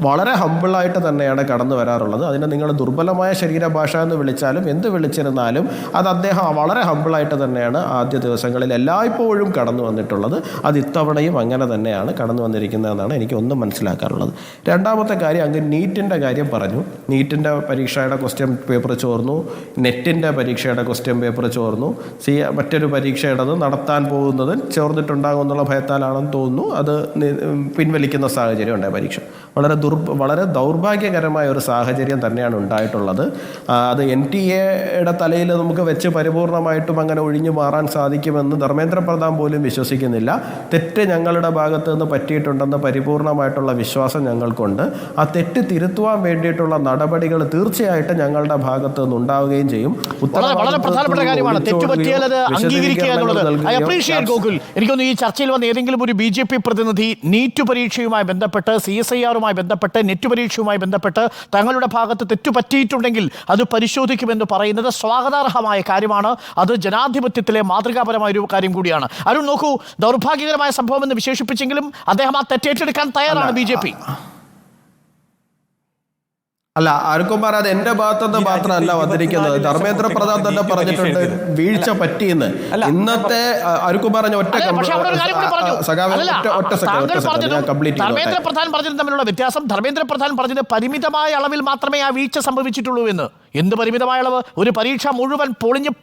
Speaker 9: വളരെ ഹമ്പിളായിട്ട് തന്നെയാണ് കടന്നു വരാറുള്ളത്. അതിനെ നിങ്ങൾ ദുർബലമായ ശരീരഭാഷ എന്ന് വിളിച്ചാലും എന്ത് വിളിച്ചിരുന്നാലും അത് അദ്ദേഹം വളരെ ഹമ്പിളായിട്ട് തന്നെയാണ് ആദ്യ ദിവസങ്ങളിൽ എല്ലായ്പ്പോഴും കടന്നു വന്നിട്ടുള്ളത്. അത് ഇത്തവണയും അങ്ങനെ തന്നെയാണ് കടന്നു വന്നിരിക്കുന്നതെന്നാണ് എനിക്ക് ഒന്നും മനസ്സിലാക്കാറുള്ളത്. രണ്ടാമത്തെ കാര്യം, അങ്ങ് നീറ്റിൻ്റെ കാര്യം പറഞ്ഞു. നീറ്റിൻ്റെ പരീക്ഷയുടെ ക്വസ്റ്റ്യൻ പേപ്പർ ചോർന്നു, നെറ്റിൻ്റെ പരീക്ഷയുടെ ക്വസ്റ്റ്യൻ പേപ്പർ ചോർന്നു, മറ്റൊരു പരീക്ഷയുടേത് നടത്താൻ പോകുന്നത് ചോർന്നിട്ടുണ്ടാകുമെന്നുള്ള ഭയത്താലാണെന്ന് തോന്നുന്നു അത് പിൻവലിക്കുന്ന സാഹചര്യം ഉണ്ടായ പരീക്ഷ. വളരെ ദൗർഭാഗ്യകരമായ ഒരു സാഹചര്യം തന്നെയാണ് ഉണ്ടായിട്ടുള്ളത്. അത് NTA തലയിൽ നമുക്ക് വെച്ച് പരിപൂർണമായിട്ടും അങ്ങനെ ഒഴിഞ്ഞു മാറാൻ സാധിക്കുമെന്ന് ധർമ്മേന്ദ്ര പ്രധാൻ പോലും വിശ്വസിക്കുന്നില്ല. തെറ്റ് ഞങ്ങളുടെ ഭാഗത്ത് നിന്ന് പറ്റിയിട്ടുണ്ടെന്ന് പരിപൂർണമായിട്ടുള്ള വിശ്വാസം ഞങ്ങൾക്കുണ്ട്. ആ തെറ്റ് തിരുത്തുവാൻ വേണ്ടിയിട്ടുള്ള നടപടികൾ തീർച്ചയായിട്ടും ഞങ്ങളുടെ ഭാഗത്ത് നിന്ന് ഉണ്ടാവുകയും ചെയ്യും.
Speaker 1: വളരെ പ്രധാനപ്പെട്ട കാര്യമാണ് തെറ്റുപറ്റിയാൽ അത് അംഗീകരിക്കുക എന്നുള്ളത്. I appreciate Gokul. എനിക്കൊന്ന് ഈ ചർച്ചയിൽ വന്ന് ഏതെങ്കിലും ഒരു BJP പ്രതിനിധി നീറ്റ് പരീക്ഷയുമായി ബന്ധപ്പെട്ട് CSIR-മായി ബന്ധപ്പെട്ട് നെറ്റ് പരീക്ഷയുമായി ബന്ധപ്പെട്ട് തങ്ങളുടെ ഭാഗത്ത് തെറ്റുപറ്റിയിട്ടുണ്ടെങ്കിൽ അത് പരിശോധിക്കുമെന്ന് പറയുന്നത് സ്വാഗതാർഹമായ കാര്യമാണ്. അത് ജനാധിപത്യത്തിലെ മാതൃകാപരമായ ഒരു കാര്യം കൂടിയാണ്. അരുൺ നോക്കൂ, ദൗർഭാഗ്യകരമായ സംഭവം എന്ന് വിശേഷിപ്പിച്ചെങ്കിലും അദ്ദേഹം ആ തെറ്റേറ്റെടുക്കാൻ തയ്യാറാണ് BJP.
Speaker 9: അല്ല, അരുൺകുമാർ, അത് എന്റെ ഭാഗത്തുനിന്ന് മാത്രമല്ല വന്നിരിക്കുന്നത്. ധർമ്മേന്ദ്ര പ്രധാൻ തന്നെ പറഞ്ഞിട്ടുണ്ട് വീഴ്ച പറ്റിയെന്ന്. ഇന്നത്തെ അരുൺകുമാർ
Speaker 1: ധർമ്മേന്ദ്ര പ്രധാൻ പറഞ്ഞത് തമ്മിലുള്ള വ്യത്യാസം, ധർമ്മേന്ദ്ര പ്രധാൻ പറഞ്ഞത് പരിമിതമായ അളവിൽ മാത്രമേ ആ വീഴ്ച സംഭവിച്ചിട്ടുള്ളൂ എന്ന്. എന്ത് പരിമിതമായ അളവ്? ഒരു പരീക്ഷ മുഴുവൻ പൊളിഞ്ഞ്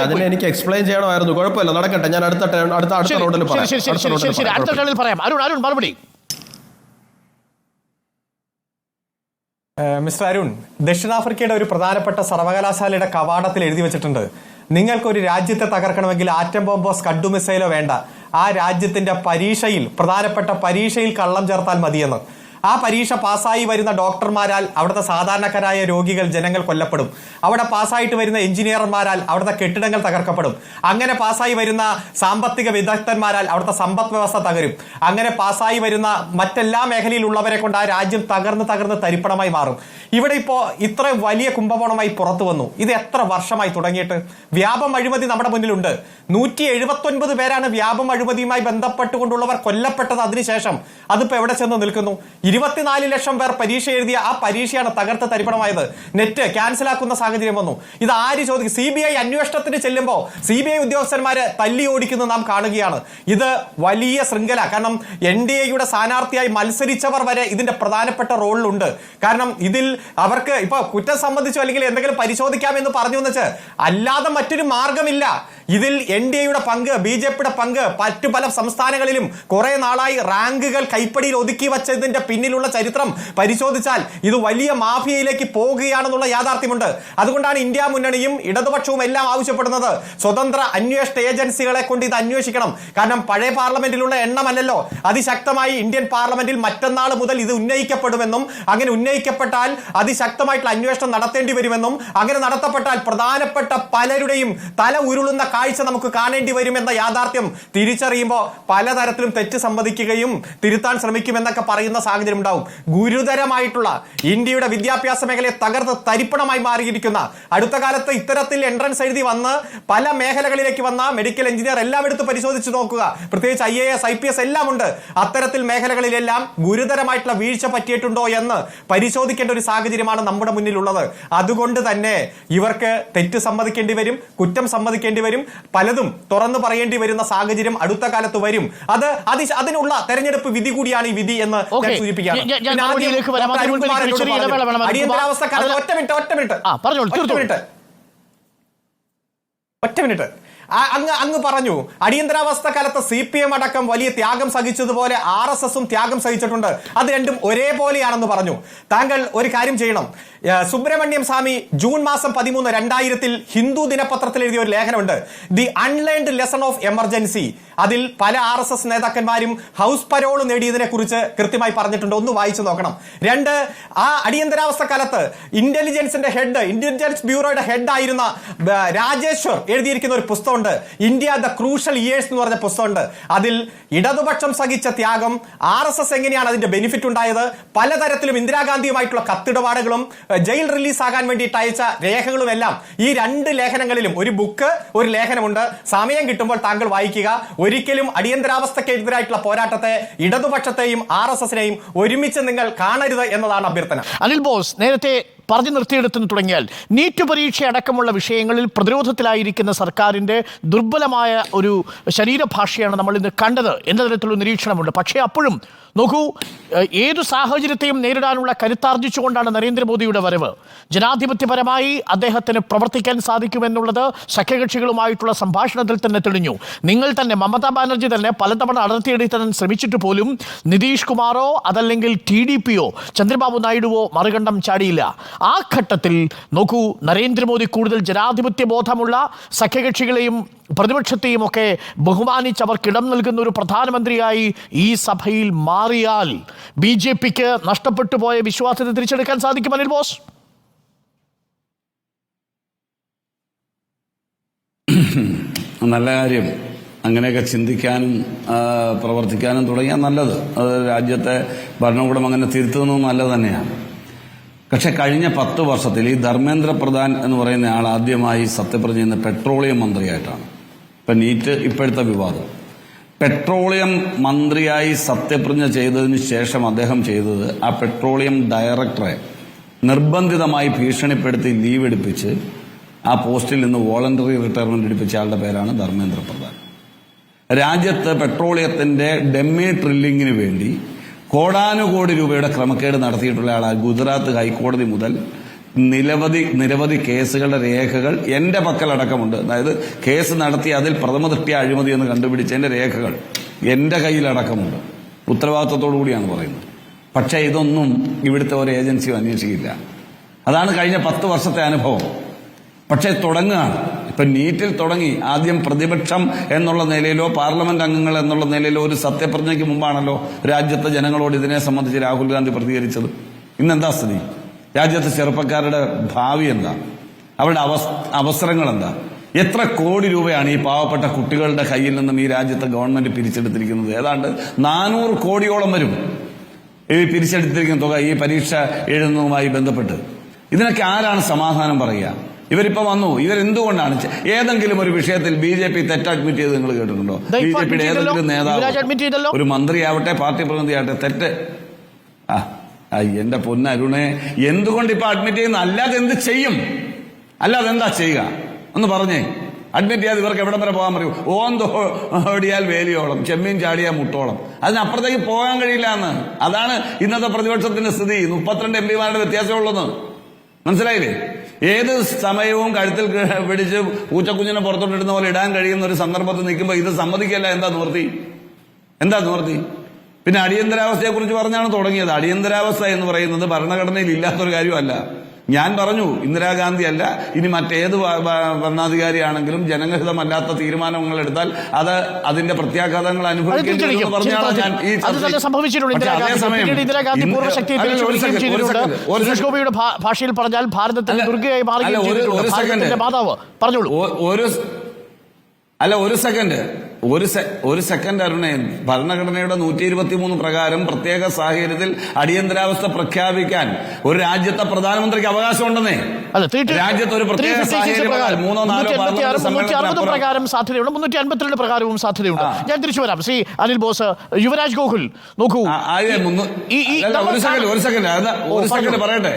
Speaker 9: അതിനെ എനിക്ക് എക്സ്പ്ലെയിൻ ചെയ്യണമായിരുന്നു. കുഴപ്പമില്ല, നടക്കട്ടെ. ഞാൻ അടുത്ത റൗണ്ടിൽ
Speaker 1: പറയാം. അരുൺ മറുപടി.
Speaker 11: മിസ്റ്റർ അരുൺ, ദക്ഷിണാഫ്രിക്കയുടെ ഒരു പ്രധാനപ്പെട്ട സർവകലാശാലയുടെ കവാടത്തിൽ എഴുതി വെച്ചിട്ടുണ്ട്, നിങ്ങൾക്കൊരു രാജ്യത്തെ തകർക്കണമെങ്കിൽ ആറ്റം ബോംബോ സ്കഡ് മിസൈലോ വേണ്ട, ആ രാജ്യത്തിന്റെ പരീക്ഷയിൽ, പ്രധാനപ്പെട്ട പരീക്ഷയിൽ കള്ളം ചേർത്താൽ മതിയെന്ന്. ആ പരീക്ഷ പാസ്സായി വരുന്ന ഡോക്ടർമാരാൽ അവിടുത്തെ സാധാരണക്കാരായ രോഗികൾ, ജനങ്ങൾ കൊല്ലപ്പെടും. അവിടെ പാസ്സായിട്ട് വരുന്ന എഞ്ചിനീയർമാരാൽ അവിടുത്തെ കെട്ടിടങ്ങൾ തകർക്കപ്പെടും. അങ്ങനെ പാസ്സായി വരുന്ന സാമ്പത്തിക വിദഗ്ധന്മാരാൽ അവിടുത്തെ സമ്പദ് വ്യവസ്ഥ തകരും. അങ്ങനെ പാസ്സായി വരുന്ന മറ്റെല്ലാ മേഖലയിലുള്ളവരെ കൊണ്ട് ആ രാജ്യം തകർന്ന് തരിപ്പണമായി മാറും. ഇവിടെ ഇപ്പോൾ ഇത്ര വലിയ കുംഭകോണമായി പുറത്തു വന്നു. ഇത് എത്ര വർഷമായി തുടങ്ങിയിട്ട്? വ്യാപം അഴിമതി നമ്മുടെ മുന്നിലുണ്ട്. 179 പേരാണ് വ്യാപം അഴിമതിയുമായി ബന്ധപ്പെട്ടുകൊണ്ടുള്ളവർ കൊല്ലപ്പെട്ടത്. അതിനുശേഷം അതിപ്പോ എവിടെ ചെന്ന് നിൽക്കുന്നു? 24 ലക്ഷം പേർ പരീക്ഷ എഴുതിയ ആ പരീക്ഷയാണ് തകർത്ത് തരിപ്പണമായത്. നെറ്റ് ക്യാൻസലാക്കുന്ന സാഹചര്യം വന്നു. ഇത് ആര് ചോദിക്കും? CBI അന്വേഷണത്തിന് ചെല്ലുമ്പോൾ CBI ഉദ്യോഗസ്ഥന്മാരെ തല്ലി ഓടിക്കുന്നത് നാം കാണുകയാണ്. ഇത് വലിയ ശൃംഖല. കാരണം NDAയുടെ സ്ഥാനാർത്ഥിയായി മത്സരിച്ചവർ വരെ ഇതിന്റെ പ്രധാനപ്പെട്ട റോളിലുണ്ട്. കാരണം ഇതിൽ അവർക്ക് ഇപ്പൊ കുറ്റം സംബന്ധിച്ചോ അല്ലെങ്കിൽ എന്തെങ്കിലും പരിശോധിക്കാമെന്ന് പറഞ്ഞു എന്ന് വെച്ച് അല്ലാതെ മറ്റൊരു മാർഗമില്ല. ഇതിൽ NDAയുടെ പങ്ക്, BJPയുടെ പങ്ക് മറ്റു പല സംസ്ഥാനങ്ങളിലും കുറെ നാളായി റാങ്കുകൾ കൈപ്പടിയിൽ ഒതുക്കി വച്ചതിന്റെ പിന്നിലുള്ള ചരിത്രം പരിശോധിച്ചാൽ ഇത് വലിയ മാഫിയയിലേക്ക് പോകുകയാണെന്നുള്ള യാഥാർത്ഥ്യമുണ്ട്. അതുകൊണ്ടാണ് ഇന്ത്യ മുന്നണിയും ഇടതുപക്ഷവും എല്ലാം ആവശ്യപ്പെടുന്നത് സ്വതന്ത്ര അന്വേഷണ ഏജൻസികളെ കൊണ്ട് ഇത് അന്വേഷിക്കണം. കാരണം പഴയ പാർലമെന്റിലുള്ള എണ്ണമല്ലല്ലോ, അതിശക്തമായി ഇന്ത്യൻ പാർലമെന്റിൽ മറ്റന്നാൾ മുതൽ ഇത് ഉന്നയിക്കപ്പെടുമെന്നും അങ്ങനെ ഉന്നയിക്കപ്പെട്ടാൽ അതിശക്തമായിട്ടുള്ള അന്വേഷണം നടത്തേണ്ടി വരുമെന്നും അങ്ങനെ നടത്തപ്പെട്ടാൽ പ്രധാനപ്പെട്ട പലരുടെയും തല ഉരുളുന്ന കാഴ്ച നമുക്ക് കാണേണ്ടി വരുമെന്ന യാഥാർത്ഥ്യം തിരിച്ചറിയുമ്പോൾ പലതരത്തിലും തെറ്റ് സംവദിക്കുകയും തിരുത്താൻ ശ്രമിക്കുമെന്നൊക്കെ പറയുന്ന സാഹചര്യം ഉണ്ടാവും. ഗുരുതരമായിട്ടുള്ള ഇന്ത്യയുടെ വിദ്യാഭ്യാസ മേഖലയെ തകർത്ത് തരിപ്പണമായി മാറിയിരിക്കുന്ന, അടുത്ത കാലത്ത് ഇത്തരത്തിൽ എൻട്രൻസ് എഴുതി വന്ന് പല മേഖലകളിലേക്ക് വന്ന മെഡിക്കൽ എഞ്ചിനീയർ എല്ലാം എടുത്ത് പരിശോധിച്ച് നോക്കുക. പ്രത്യേകിച്ച് IAS IPS എല്ലാം ഉണ്ട്. അത്തരത്തിൽ മേഖലകളിലെല്ലാം ഗുരുതരമായിട്ടുള്ള വീഴ്ച പറ്റിയിട്ടുണ്ടോ എന്ന് പരിശോധിക്കേണ്ട ഒരു സാഹചര്യമാണ് നമ്മുടെ മുന്നിലുള്ളത്. അതുകൊണ്ട് തന്നെ ഇവർക്ക് തെറ്റ് സമ്മതിക്കേണ്ടി വരും, കുറ്റം സമ്മതിക്കേണ്ടി വരും, പലതും തുറന്നു പറയേണ്ടി വരുന്ന സാഹചര്യം അടുത്ത കാലത്ത് വരും. അതിനുള്ള തെരഞ്ഞെടുപ്പ് വിധി കൂടിയാണ് ഈ വിധി എന്ന് സൂചിപ്പിക്കുകയാണ്. ഒറ്റ മിനിറ്റ് അങ്ങ് പറഞ്ഞു അടിയന്തരാവസ്ഥ കാലത്ത് CPM അടക്കം വലിയ ത്യാഗം സഹിച്ചതുപോലെ RSSും ത്യാഗം സഹിച്ചിട്ടുണ്ട്, അത് രണ്ടും ഒരേപോലെയാണെന്ന് പറഞ്ഞു. താങ്കൾ ഒരു കാര്യം ചെയ്യണം. സുബ്രഹ്മണ്യം സ്വാമി ജൂൺ മാസം 13, 2000 ഹിന്ദു ദിനപത്രത്തിൽ എഴുതിയ ഒരു ലേഖനമുണ്ട്, ദി അൺലേൺഡ് ലെസൺ ഓഫ് എമർജൻസി. അതിൽ പല RSS നേതാക്കന്മാരും ഹൗസ് പരോൾ നേടിയതിനെ കുറിച്ച് കൃത്യമായി പറഞ്ഞിട്ടുണ്ട്. ഒന്ന് വായിച്ചു നോക്കണം. 2, ആ അടിയന്തരാവസ്ഥ കാലത്ത് ഇന്റലിജൻസ് ബ്യൂറോയുടെ ഹെഡ് ആയിരുന്ന രാജേശ്വർ എഴുതിയിരിക്കുന്ന ഒരു പുസ്തകമുണ്ട്, ഇന്ത്യ ദ ക്രൂഷ്യൽ ഇയേഴ്സ് എന്ന് പറഞ്ഞ പുസ്തകമുണ്ട്. അതിൽ ഇടതുപക്ഷം സഹിച്ച ത്യാഗം, RSS എങ്ങനെയാണ് അതിന്റെ ബെനിഫിറ്റ് ഉണ്ടായത്, പലതരത്തിലും ഇന്ദിരാഗാന്ധിയുമായിട്ടുള്ള കത്തിടപാടുകളും ജയിൽ റിലീസ് ആകാൻ വേണ്ടിയിട്ട് അയച്ച രേഖകളും എല്ലാം ഈ 2 ലേഖനങ്ങളിലും, ഒരു ബുക്ക്, ഒരു ലേഖനമുണ്ട്. സമയം കിട്ടുമ്പോൾ താങ്കൾ വായിക്കുക. ഒരിക്കലും അടിയന്തരാവസ്ഥക്കെതിരായിട്ടുള്ള പോരാട്ടത്തെ, ഇടതുപക്ഷത്തെയും RSSനെയും ഒരുമിച്ച് നിങ്ങൾ കാണരുത് എന്നതാണ് അഭ്യർത്ഥന.
Speaker 1: അനിൽ ബോസ്, നേരത്തെ പറഞ്ഞു നിർത്തിയെടുത്തു തുടങ്ങിയാൽ നീറ്റ് പരീക്ഷ അടക്കമുള്ള വിഷയങ്ങളിൽ പ്രതിരോധത്തിലായിരിക്കുന്ന സർക്കാരിൻ്റെ ദുർബലമായ ഒരു ശരീരഭാഷയാണ് നമ്മൾ ഇന്ന് കണ്ടത് എന്ന തരത്തിലുള്ള നിരീക്ഷണമുണ്ട്. പക്ഷേ അപ്പോഴും നോക്കൂ, ഏതു സാഹചര്യത്തെയും നേരിടാനുള്ള കരുത്താർജിച്ചുകൊണ്ടാണ് നരേന്ദ്രമോദിയുടെ വരവ്. ജനാധിപത്യപരമായി അദ്ദേഹത്തിന് പ്രവർത്തിക്കാൻ സാധിക്കുമെന്നുള്ളത് സഖ്യകക്ഷികളുമായിട്ടുള്ള സംഭാഷണത്തിൽ തന്നെ തെളിഞ്ഞു. നിങ്ങൾ തന്നെ, മമതാ ബാനർജി തന്നെ പലതവണ അടർത്തിയെടുക്കാൻ ശ്രമിച്ചിട്ട് പോലും നിതീഷ് കുമാറോ അതല്ലെങ്കിൽ TDPയോ ചന്ദ്രബാബു നായിഡുവോ മറുകണ്ഠം ചാടിയില്ല. ആ ഘട്ടത്തിൽ നോക്കൂ, നരേന്ദ്രമോദി കൂടുതൽ ജനാധിപത്യ ബോധമുള്ള സഖ്യകക്ഷികളെയും പ്രതിപക്ഷത്തെയും ഒക്കെ ബഹുമാനിച്ച് അവർക്കിടം നൽകുന്ന ഒരു പ്രധാനമന്ത്രിയായി ഈ സഭയിൽ മാറിയാൽ BJPക്ക് നഷ്ടപ്പെട്ടു പോയ വിശ്വാസത്തെ തിരിച്ചെടുക്കാൻ സാധിക്കും. അനിൽ ബോസ്,
Speaker 10: നല്ല കാര്യം. അങ്ങനെയൊക്കെ ചിന്തിക്കാനും പ്രവർത്തിക്കാനും തുടങ്ങിയാൽ നല്ലത്. അത് രാജ്യത്തെ ഭരണകൂടം അങ്ങനെ തിരുത്തുന്നത് നല്ലത് തന്നെയാണ്. പക്ഷെ കഴിഞ്ഞ 10 വർഷത്തിൽ ഈ ധർമ്മേന്ദ്ര പ്രധാൻ എന്ന് പറയുന്ന ആൾ ആദ്യമായി സത്യപ്രതിജ്ഞ ചെയ്യുന്ന പെട്രോളിയം മന്ത്രിയായിട്ടാണ്. ഇപ്പം നീറ്റ് ഇപ്പോഴത്തെ വിവാദം. പെട്രോളിയം മന്ത്രിയായി സത്യപ്രതിജ്ഞ ചെയ്തതിന് ശേഷം അദ്ദേഹം ചെയ്തത് ആ പെട്രോളിയം ഡയറക്ടറെ നിർബന്ധിതമായി ഭീഷണിപ്പെടുത്തി ലീവ് എടുപ്പിച്ച് ആ പോസ്റ്റിൽ നിന്ന് വോളണ്ടറി റിട്ടയർമെന്റ് എടുപ്പിച്ച ആളുടെ പേരാണ് ധർമ്മേന്ദ്ര പ്രധാൻ. രാജ്യത്ത് പെട്രോളിയത്തിന്റെ ഡെമ്മി ഡ്രില്ലിങ്ങിന് വേണ്ടി കോടാനുകോടി രൂപയുടെ ക്രമക്കേട് നടത്തിയിട്ടുള്ള ആളാണ്. ഗുജറാത്ത് ഹൈക്കോടതി മുതൽ നിരവധി കേസുകളുടെ രേഖകൾ എന്റെ പക്കലടക്കമുണ്ട്. അതായത് കേസ് നടത്തി അതിൽ പ്രഥമ ദൃഷ്ട്യാ അഴിമതി എന്ന് കണ്ടുപിടിച്ചതിന്റെ രേഖകൾ എന്റെ കയ്യിലടക്കമുണ്ട്. ഉത്തരവാദിത്വത്തോടു കൂടിയാണ് പറയുന്നത്. പക്ഷേ ഇതൊന്നും ഇവിടുത്തെ ഒരു ഏജൻസിയും അന്വേഷിക്കില്ല. അതാണ് കഴിഞ്ഞ 10 വർഷത്തെ അനുഭവം. പക്ഷേ തുടങ്ങുകയാണ്. ഇപ്പൊ നീറ്റിൽ തുടങ്ങി. ആദ്യം പ്രതിപക്ഷം എന്നുള്ള നിലയിലോ പാർലമെന്റ് അംഗങ്ങൾ എന്നുള്ള നിലയിലോ ഒരു സത്യപ്രതിജ്ഞയ്ക്ക് മുമ്പാണല്ലോ രാജ്യത്തെ ജനങ്ങളോട് ഇതിനെ സംബന്ധിച്ച് രാഹുൽ ഗാന്ധി പ്രതികരിച്ചത്. ഇന്നെന്താ സ്ഥിതി? രാജ്യത്തെ ചെറുപ്പക്കാരുടെ ഭാവി എന്താ? അവരുടെ അവസരങ്ങൾ എന്താ? എത്ര കോടി രൂപയാണ് ഈ പാവപ്പെട്ട കുട്ടികളുടെ കയ്യിൽ നിന്നും ഈ രാജ്യത്തെ ഗവൺമെന്റ് പിരിച്ചെടുത്തിരിക്കുന്നത്? ഏതാണ്ട് 400 കോടിയോളം വരും ഈ പിരിച്ചെടുത്തിരിക്കുന്ന തുക ഈ പരീക്ഷ എഴുതുന്നതുമായി ബന്ധപ്പെട്ട്. ഇതിനൊക്കെ ആരാണ് സമാധാനം പറയുക? ഇവരിപ്പോ വന്നു. ഇവരെന്തുകൊണ്ടാണ് ഏതെങ്കിലും ഒരു വിഷയത്തിൽ BJP തെറ്റ് അഡ്മിറ്റ് ചെയ്ത് നിങ്ങൾ കേട്ടിട്ടുണ്ടോ? BJPയുടെ ഏതെങ്കിലും നേതാവ്, ഒരു മന്ത്രിയാവട്ടെ പാർട്ടി പ്രതിനിധിയാവട്ടെ, തെറ്റ് എന്റെ പൊന്നരുണെ, എന്തുകൊണ്ട് ഇപ്പൊ അഡ്മിറ്റ് ചെയ്യുന്ന? അല്ലാതെ എന്ത് ചെയ്യും? അല്ലാതെ എന്താ ചെയ്യുക? ഒന്ന് പറഞ്ഞേ. അഡ്മിറ്റ് ചെയ്യാതെ ഇവർക്ക് എവിടം വരെ പോകാൻ പറയൂ? ഓടിയാൽ വേലിയോളം, ചെമ്മീൻ ചാടിയാൽ മുട്ടോളം. അതിനപ്പുറത്തേക്ക് പോകാൻ കഴിയില്ല എന്ന്. അതാണ് ഇന്നത്തെ പ്രതിപക്ഷത്തിന്റെ സ്ഥിതി. 32 MPമാരുടെ വ്യത്യാസമുള്ളത് മനസ്സിലായില്ലേ? ഏത് സമയവും കഴുത്തിൽ പിടിച്ച് പൂച്ചക്കുഞ്ഞിനെ പുറത്തോട്ടിടുന്ന പോലെ ഇടാൻ കഴിയുന്ന ഒരു സന്ദർഭത്തിൽ നിൽക്കുമ്പോൾ ഇത് സമ്മതിക്കല്ല. എന്താ നിവൃത്തി? പിന്നെ അടിയന്തരാവസ്ഥയെ കുറിച്ച് പറഞ്ഞാണ് തുടങ്ങിയത്. അടിയന്തരാവസ്ഥ എന്ന് പറയുന്നത് ഭരണഘടനയിൽ ഇല്ലാത്തൊരു കാര്യമല്ല. ഞാൻ പറഞ്ഞു, ഇന്ദിരാഗാന്ധി അല്ല ഇനി മറ്റേത് ഭരണാധികാരിയാണെങ്കിലും ജനഹിതമല്ലാത്ത തീരുമാനങ്ങൾ എടുത്താൽ അത് അതിന്റെ പ്രത്യാഘാതങ്ങൾ അനുഭവിക്കേണ്ടി പറഞ്ഞാണ് ഞാൻ ഈ
Speaker 1: ഭാഷയിൽ പറഞ്ഞാൽ ഭാരതത്തിന്റെ ദുർഗയായി പറഞ്ഞോളൂ.
Speaker 10: ഒരു സെക്കൻഡ് അരുണേ. ഭരണഘടനയുടെ 123 പ്രകാരം പ്രത്യേക സാഹചര്യത്തിൽ അടിയന്തരാവസ്ഥ പ്രഖ്യാപിക്കാൻ ഒരു രാജ്യത്തെ പ്രധാനമന്ത്രിക്ക് അവകാശമുണ്ടെന്നേ. രാജ്യത്ത് ഒരു പ്രത്യേക സാഹചര്യം
Speaker 1: 360 പ്രകാരം സാധ്യതയുണ്ട്, 352 പ്രകാരവും സാധ്യതയുണ്ട്. ഞാൻ തിരിച്ചു വരാം. ശ്രീ അനിൽ ബോസ്, യുവരാജ് ഗോകുൽ നോക്കൂ.
Speaker 10: ഒരു സെക്കൻഡ് പറയട്ടെ.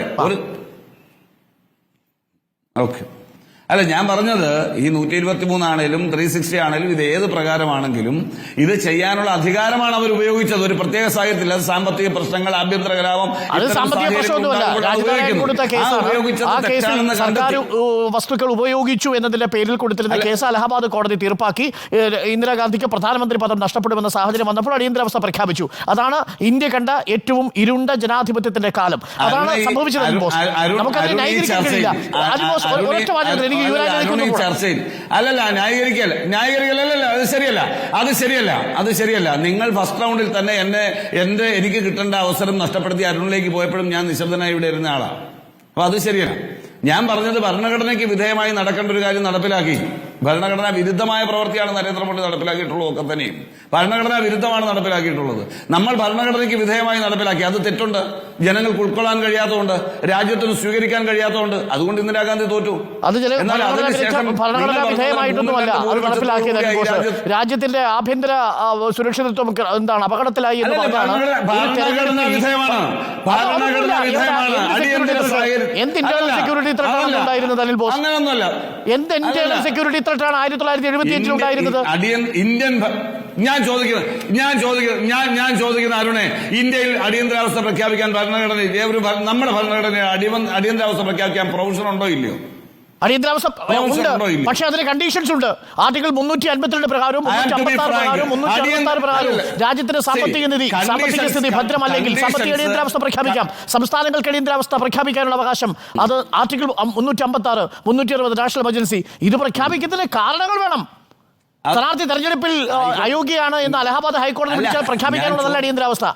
Speaker 10: ഓക്കെ, അല്ല, ഞാൻ പറഞ്ഞത് ഈ 123 ആണേലും 360 ആണേലും ഇത് ഏത് പ്രകാരമാണെങ്കിലും ഇത് ചെയ്യാനുള്ള അധികാരമാണ് അവർ ഉപയോഗിച്ചത്. ഒരു പ്രത്യേക സാഹചര്യത്തിൽ അത് സാമ്പത്തിക പ്രശ്നങ്ങൾ, ആഭ്യന്തര കലാപം,
Speaker 1: സർക്കാർ വസ്തുക്കൾ ഉപയോഗിച്ചു എന്നതിന്റെ പേരിൽ കൊടുത്തിരുന്ന കേസ് അലഹബാദ് കോടതി തീർപ്പാക്കി. ഇന്ദിരാഗാന്ധിക്ക് പ്രധാനമന്ത്രി പദം നഷ്ടപ്പെടുമെന്ന സാഹചര്യം വന്നപ്പോൾ അടിയന്തരാവസ്ഥ പ്രഖ്യാപിച്ചു. അതാണ് ഇന്ത്യ കണ്ട ഏറ്റവും ഇരുണ്ട ജനാധിപത്യത്തിന്റെ കാലം. അതാണ് സംഭവിച്ചത്. നമുക്കത് ന്യായീകരിക്കാൻ കഴിയില്ല. ഒരൊറ്റ വാചകത്തിൽ
Speaker 10: ചർച്ചയിൽ അല്ലല്ല ന്യായീകരിക്കലല്ല, അത് ശരിയല്ല. നിങ്ങൾ ഫസ്റ്റ് റൗണ്ടിൽ തന്നെ എനിക്ക് കിട്ടേണ്ട അവസരം നഷ്ടപ്പെടുത്തി അരുണിലേക്ക് പോയപ്പോഴും ഞാൻ നിശബ്ദനായി ഇവിടെ ഇരുന്ന ആളാണ്. അപ്പൊ അത് ശരിയല്ല. ഞാൻ പറഞ്ഞത് ഭരണഘടനയ്ക്ക് വിധേയമായി നടക്കേണ്ട ഒരു കാര്യം നടപ്പിലാക്കി. ഭരണഘടനാ വിരുദ്ധമായ പ്രവൃത്തിയാണ് നരേന്ദ്രമോദി നടപ്പിലാക്കിയിട്ടുള്ളത്. ഒക്കെ തന്നെയും ഭരണഘടനാ വിരുദ്ധമാണ് നടപ്പിലാക്കിയിട്ടുള്ളത്. നമ്മൾ ഭരണഘടനയ്ക്ക് വിധേയമായി നടപ്പിലാക്കി. അത് തെറ്റുണ്ട്. ജനങ്ങൾക്ക് ഉൾക്കൊള്ളാൻ കഴിയാത്തതുകൊണ്ട്, രാജ്യത്തിന് സ്വീകരിക്കാൻ കഴിയാത്തതുകൊണ്ട്, അതുകൊണ്ട് ഇന്ദിരാഗാന്ധി തോറ്റു.
Speaker 1: എന്നാൽ രാജ്യത്തിന്റെ ആഭ്യന്തര സുരക്ഷിതത്വം എന്താണ് അപകടത്തിലായി എന്ന് എന്ത് ഇന്റേണൽ സെക്യൂരിറ്റി ത്രെട്ടാണ് ഉണ്ടായിരുന്നത് അനിൽ ബോസ്?
Speaker 10: അങ്ങനൊന്നുമല്ല.
Speaker 1: എന്ത് ഇന്റേണൽ സെക്യൂരിറ്റി ത്രെട്ടാണ് 1978 ഉണ്ടായിരുന്നത്?
Speaker 10: ഇന്ത്യൻ ഞാൻ ചോദിക്കുന്ന അരുണെ, ഇന്ത്യയിൽ അടിയന്തരാവസ്ഥ പ്രഖ്യാപിക്കാൻ ഭരണഘടനയിൽ നമ്മുടെ ഭരണഘടനയിൽ അടിയന്തരാവസ്ഥ പ്രഖ്യാപിക്കാൻ പ്രൊവിഷൻ ഉണ്ടോ ഇല്ലയോ?
Speaker 1: അടിയന്തരാവസ്ഥ ഉണ്ട്, പക്ഷെ അതിന് കണ്ടീഷൻസ് ഉണ്ട്. ആർട്ടിക്കിൾ 352 പ്രകാരവും 356 പ്രകാരവും 366 പ്രകാരവും രാജ്യത്തിന്റെ സാമ്പത്തിക സ്ഥിതി ഭദ്രമല്ലെങ്കിൽ സാമ്പത്തിക അടിയന്തരാവസ്ഥ പ്രഖ്യാപിക്കാം. സംസ്ഥാനങ്ങൾക്ക് അടിയന്തരാവസ്ഥ പ്രഖ്യാപിക്കാനുള്ള അവകാശം അത് ആർട്ടിക്കിൾ 356, 360 നാഷണൽ എമർജൻസി. ഇത് പ്രഖ്യാപിക്കുന്നതിന് കാരണങ്ങൾ വേണം. സ്ഥാനാർത്ഥി തെരഞ്ഞെടുപ്പിൽ അയോഗ്യയാണ് എന്ന് അലഹാബാദ് ഹൈക്കോടതി വിളിച്ചാൽ പ്രഖ്യാപിക്കാനുള്ളതല്ല അടിയന്തരാവസ്ഥ.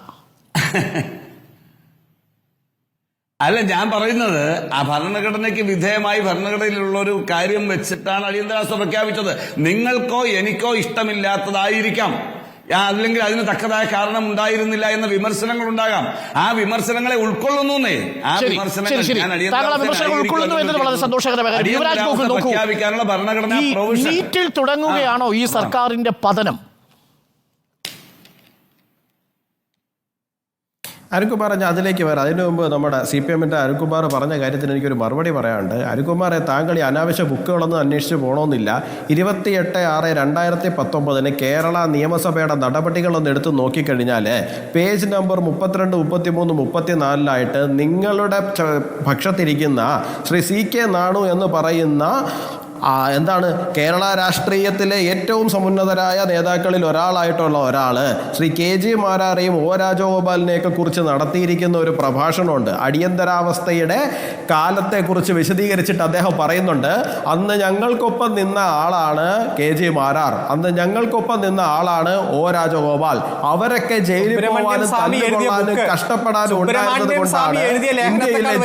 Speaker 10: അല്ല, ഞാൻ പറയുന്നത് ആ ഭരണഘടനയ്ക്ക് വിധേയമായി ഭരണഘടനയിലുള്ള ഒരു കാര്യം വെച്ചിട്ടാണ് അടിയന്തരാവസ്ഥ പ്രഖ്യാപിച്ചത്. നിങ്ങൾക്കോ എനിക്കോ ഇഷ്ടമില്ലാത്തതായിരിക്കാം, അല്ലെങ്കിൽ അതിന് തക്കതായ കാരണം ഉണ്ടായിരുന്നില്ല എന്ന വിമർശനങ്ങൾ ഉണ്ടാകാം. ആ വിമർശനങ്ങളെ ഉൾക്കൊള്ളുന്നേ. ആ പ്രഖ്യാപിക്കാനുള്ള ഭരണഘടന
Speaker 1: നീറ്റിൽ തുടങ്ങുകയാണോ ഈ സർക്കാരിന്റെ പതനം?
Speaker 9: അരുൺകുമാർ, ഞാൻ അതിലേക്ക് വരാം. അതിനു മുമ്പ് നമ്മുടെ CPM അരുൺകുമാർ പറഞ്ഞ കാര്യത്തിന് എനിക്കൊരു മറുപടി പറയാനുണ്ട്. അരുൺകുമാറെ, താങ്കൾ ഈ അനാവശ്യ ബുക്കുകളൊന്നും അന്വേഷിച്ച് പോകണമെന്നില്ല. 28/6/2019 കേരള നിയമസഭയുടെ നടപടികളൊന്ന് എടുത്ത് നോക്കിക്കഴിഞ്ഞാൽ പേജ് നമ്പർ 32, 33, 34 നിങ്ങളുടെ പക്ഷത്തിരിക്കുന്ന ശ്രീ CK നാണു എന്ന് പറയുന്ന എന്താണ് കേരള രാഷ്ട്രീയത്തിലെ ഏറ്റവും സമുന്നതരായ നേതാക്കളിൽ ഒരാളായിട്ടുള്ള ഒരാള് ശ്രീ KG മാരാരെയും O രാജഗോപാലിനെയൊക്കെ കുറിച്ച് നടത്തിയിരിക്കുന്ന ഒരു പ്രഭാഷണമുണ്ട്. അടിയന്തരാവസ്ഥയുടെ കാലത്തെക്കുറിച്ച് വിശദീകരിച്ചിട്ട് അദ്ദേഹം പറയുന്നുണ്ട്, അന്ന് ഞങ്ങൾക്കൊപ്പം നിന്ന ആളാണ് KG മാരാർ, അന്ന് ഞങ്ങൾക്കൊപ്പം നിന്ന ആളാണ് O രാജഗോപാൽ. അവരൊക്കെ ജയിലിൽ പോകാനും തല്ലുകൊള്ളാനും കഷ്ടപ്പെടാനും ഉണ്ടായിരുന്നത് കൊണ്ടാണ് ഇന്ത്യയിലെ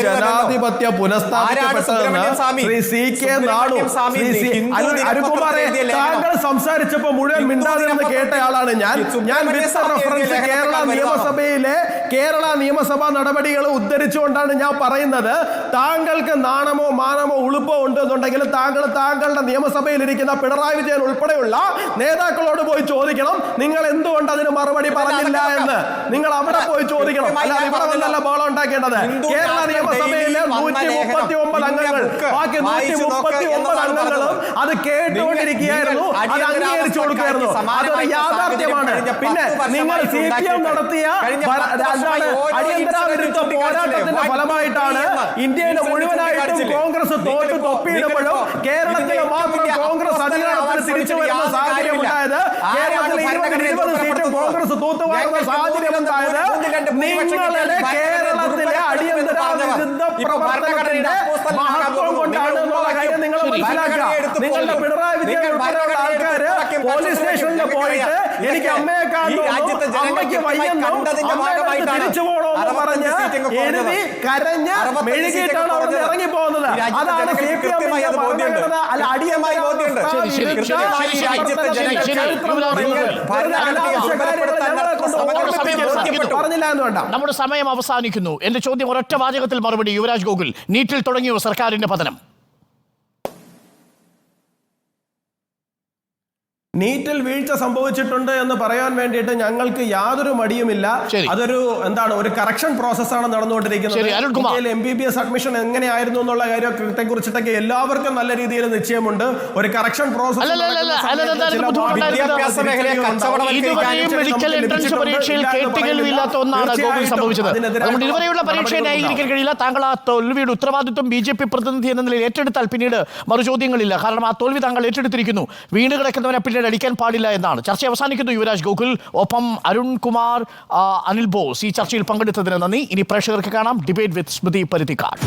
Speaker 9: ജനാധിപത്യം പുനഃസ്ഥാപിക്കപ്പെട്ടതെന്ന് ശ്രീ CK നാണു. താങ്കൾ സംസാരിച്ചപ്പോ മുഴുവൻ മിണ്ടാതിരുന്ന് കേട്ടയാളാണ് ഞാൻ. റെഫറൻസ് കേരള നിയമസഭാ നടപടികൾ ഉദ്ധരിച്ചുകൊണ്ടാണ് ഞാൻ പറയുന്നത്. താങ്കൾക്ക് നാണമോ മാനമോ ഉളുപ്പോ ഉണ്ടെന്നുണ്ടെങ്കിൽ താങ്കളുടെ നിയമസഭയിൽ ഇരിക്കുന്ന പിണറായി വിജയൻ ഉൾപ്പെടെയുള്ള നേതാക്കളോട് പോയി ചോദിക്കണം, നിങ്ങൾ എന്തുകൊണ്ട് അതിന് മറുപടി പറഞ്ഞില്ല എന്ന്. നിങ്ങൾ അവിടെ പോയി ചോദിക്കണം, അല്ലാതെ ഇവിടെ വന്നല്ല ബഹളം ഉണ്ടാക്കേണ്ടത്. കേരള നിയമസഭയിലെ 139 അംഗങ്ങൾ, ബാക്കി 139 അംഗങ്ങളും അത് കേട്ടുകൊണ്ടിരിക്കുകയായിരുന്നു, അത് അംഗീകരിച്ചു കൊടുക്കുകയായിരുന്നു. അതൊരു യാഥാർത്ഥ്യമാണ്. പിന്നെ നിങ്ങൾ CPM നടത്തിയ അടിയന്തരാവിരുദ്ധ പോരാട്ടത്തിന്റെ ഫലമായിട്ടാണ് ഇന്ത്യയിലെ മുഴുവനായിട്ടും കോൺഗ്രസ് തോറ്റ് തൊപ്പിയിടുമ്പോഴും കേരളത്തിലെ മാത്രം കോൺഗ്രസ് അധികാരത്തിൽ തിരിച്ചു വരുന്ന സാഹചര്യം ഉണ്ടായത്. കേരളത്തിലെ 20 സീറ്റും കോൺഗ്രസ് തൂത്തുവാറുന്ന സാഹചര്യം ഉണ്ടായത് നിങ്ങളുടെ കേരളത്തിലെ അടിയന്തരാവിരുദ്ധ പ്രവർത്തനത്തിന്റെ മഹത്വം കൊണ്ടാണ് എന്നുള്ള കാര്യം നിങ്ങൾ മനസ്സിലാക്കുക. നിങ്ങളുടെ പിണറായി വിജയൻ ഉൾപ്പെടെയുള്ള ആൾക്കാര് പോലീസ് സ്റ്റേഷനിൽ പോയിട്ട് എനിക്ക് അമ്മയെ കാണുന്നു, അമ്മയ്ക്ക് വയ്യെന്നോ, അമ്മയെ തിരിച്ചു പോകണമെന്ന് പറഞ്ഞ് എഴുതി കരഞ്ഞ് മെഴുകിയിട്ടാണ് അവിടെ ഇറങ്ങി പോകുന്നത്. അതാണ് CPM ഭരണഘടന അല്ല അടിയമായി പറഞ്ഞില്ല എന്ന് വേണ്ട.
Speaker 1: നമ്മുടെ സമയം അവസാനിക്കുന്നു. എന്റെ ചോദ്യം ഒരൊറ്റ വാചകത്തിൽ മറുപടി. യുവരാജ് ഗോകുൽ, നീറ്റിൽ തുടങ്ങിയോ സർക്കാരിന്റെ പതനം?
Speaker 9: നീറ്റിൽ വീഴ്ച സംഭവിച്ചിട്ടുണ്ട് എന്ന് പറയാൻ വേണ്ടിയിട്ട് ഞങ്ങൾക്ക് യാതൊരു മടിയുമില്ല. അതൊരു ഒരു കറക്ഷൻ പ്രോസസ്സാണ് നടന്നുകൊണ്ടിരിക്കുന്നത്. MBBS അഡ്മിഷൻ എങ്ങനെയായിരുന്നു എന്നുള്ള കാര്യത്തെ കുറിച്ചിട്ടൊക്കെ എല്ലാവർക്കും നല്ല രീതിയിൽ നിശ്ചയമുണ്ട്. ഒരു കറക്ഷൻ പ്രോസസ്
Speaker 1: മെഡിക്കൽ എൻട്രൻസ് പരീക്ഷയിൽ കേട്ടുകേൾവിയില്ലാത്ത ഒന്നാണ് ഗോകുൽ സംഭവിച്ചത്. അതുകൊണ്ട് ഇതുവരെയുള്ള പരീക്ഷയെ ന്യായീകരിക്കാൻ കഴിയില്ല. താങ്കൾ ആ തോൽവിയുടെ ഉത്തരവാദിത്വം BJP പ്രതിനിധി എന്ന നിലയിൽ ഏറ്റെടുത്താൽ പിന്നീട് മറുചോദ്യങ്ങളില്ല. കാരണം ആ തോൽവി താങ്കൾ ഏറ്റെടുത്തിരിക്കുന്നു. വീണ് കിടക്കുന്നവരെ പിന്നീട് അടിക്കാൻ പാടില്ല എന്നാണ്. ചർച്ച അവസാനിക്കുന്നു. യുവരാജ് ഗോകുൽ ഒപ്പം അരുൺ കുമാർ, അനിൽ ബോസ് ഈ ചർച്ചയിൽ പങ്കെടുത്തതിന് നന്ദി. ഇനി പ്രേക്ഷകർക്ക് കാണാം ഡിബേറ്റ് വിത്ത് സ്മൃതി പരുത്തിക്കാട്.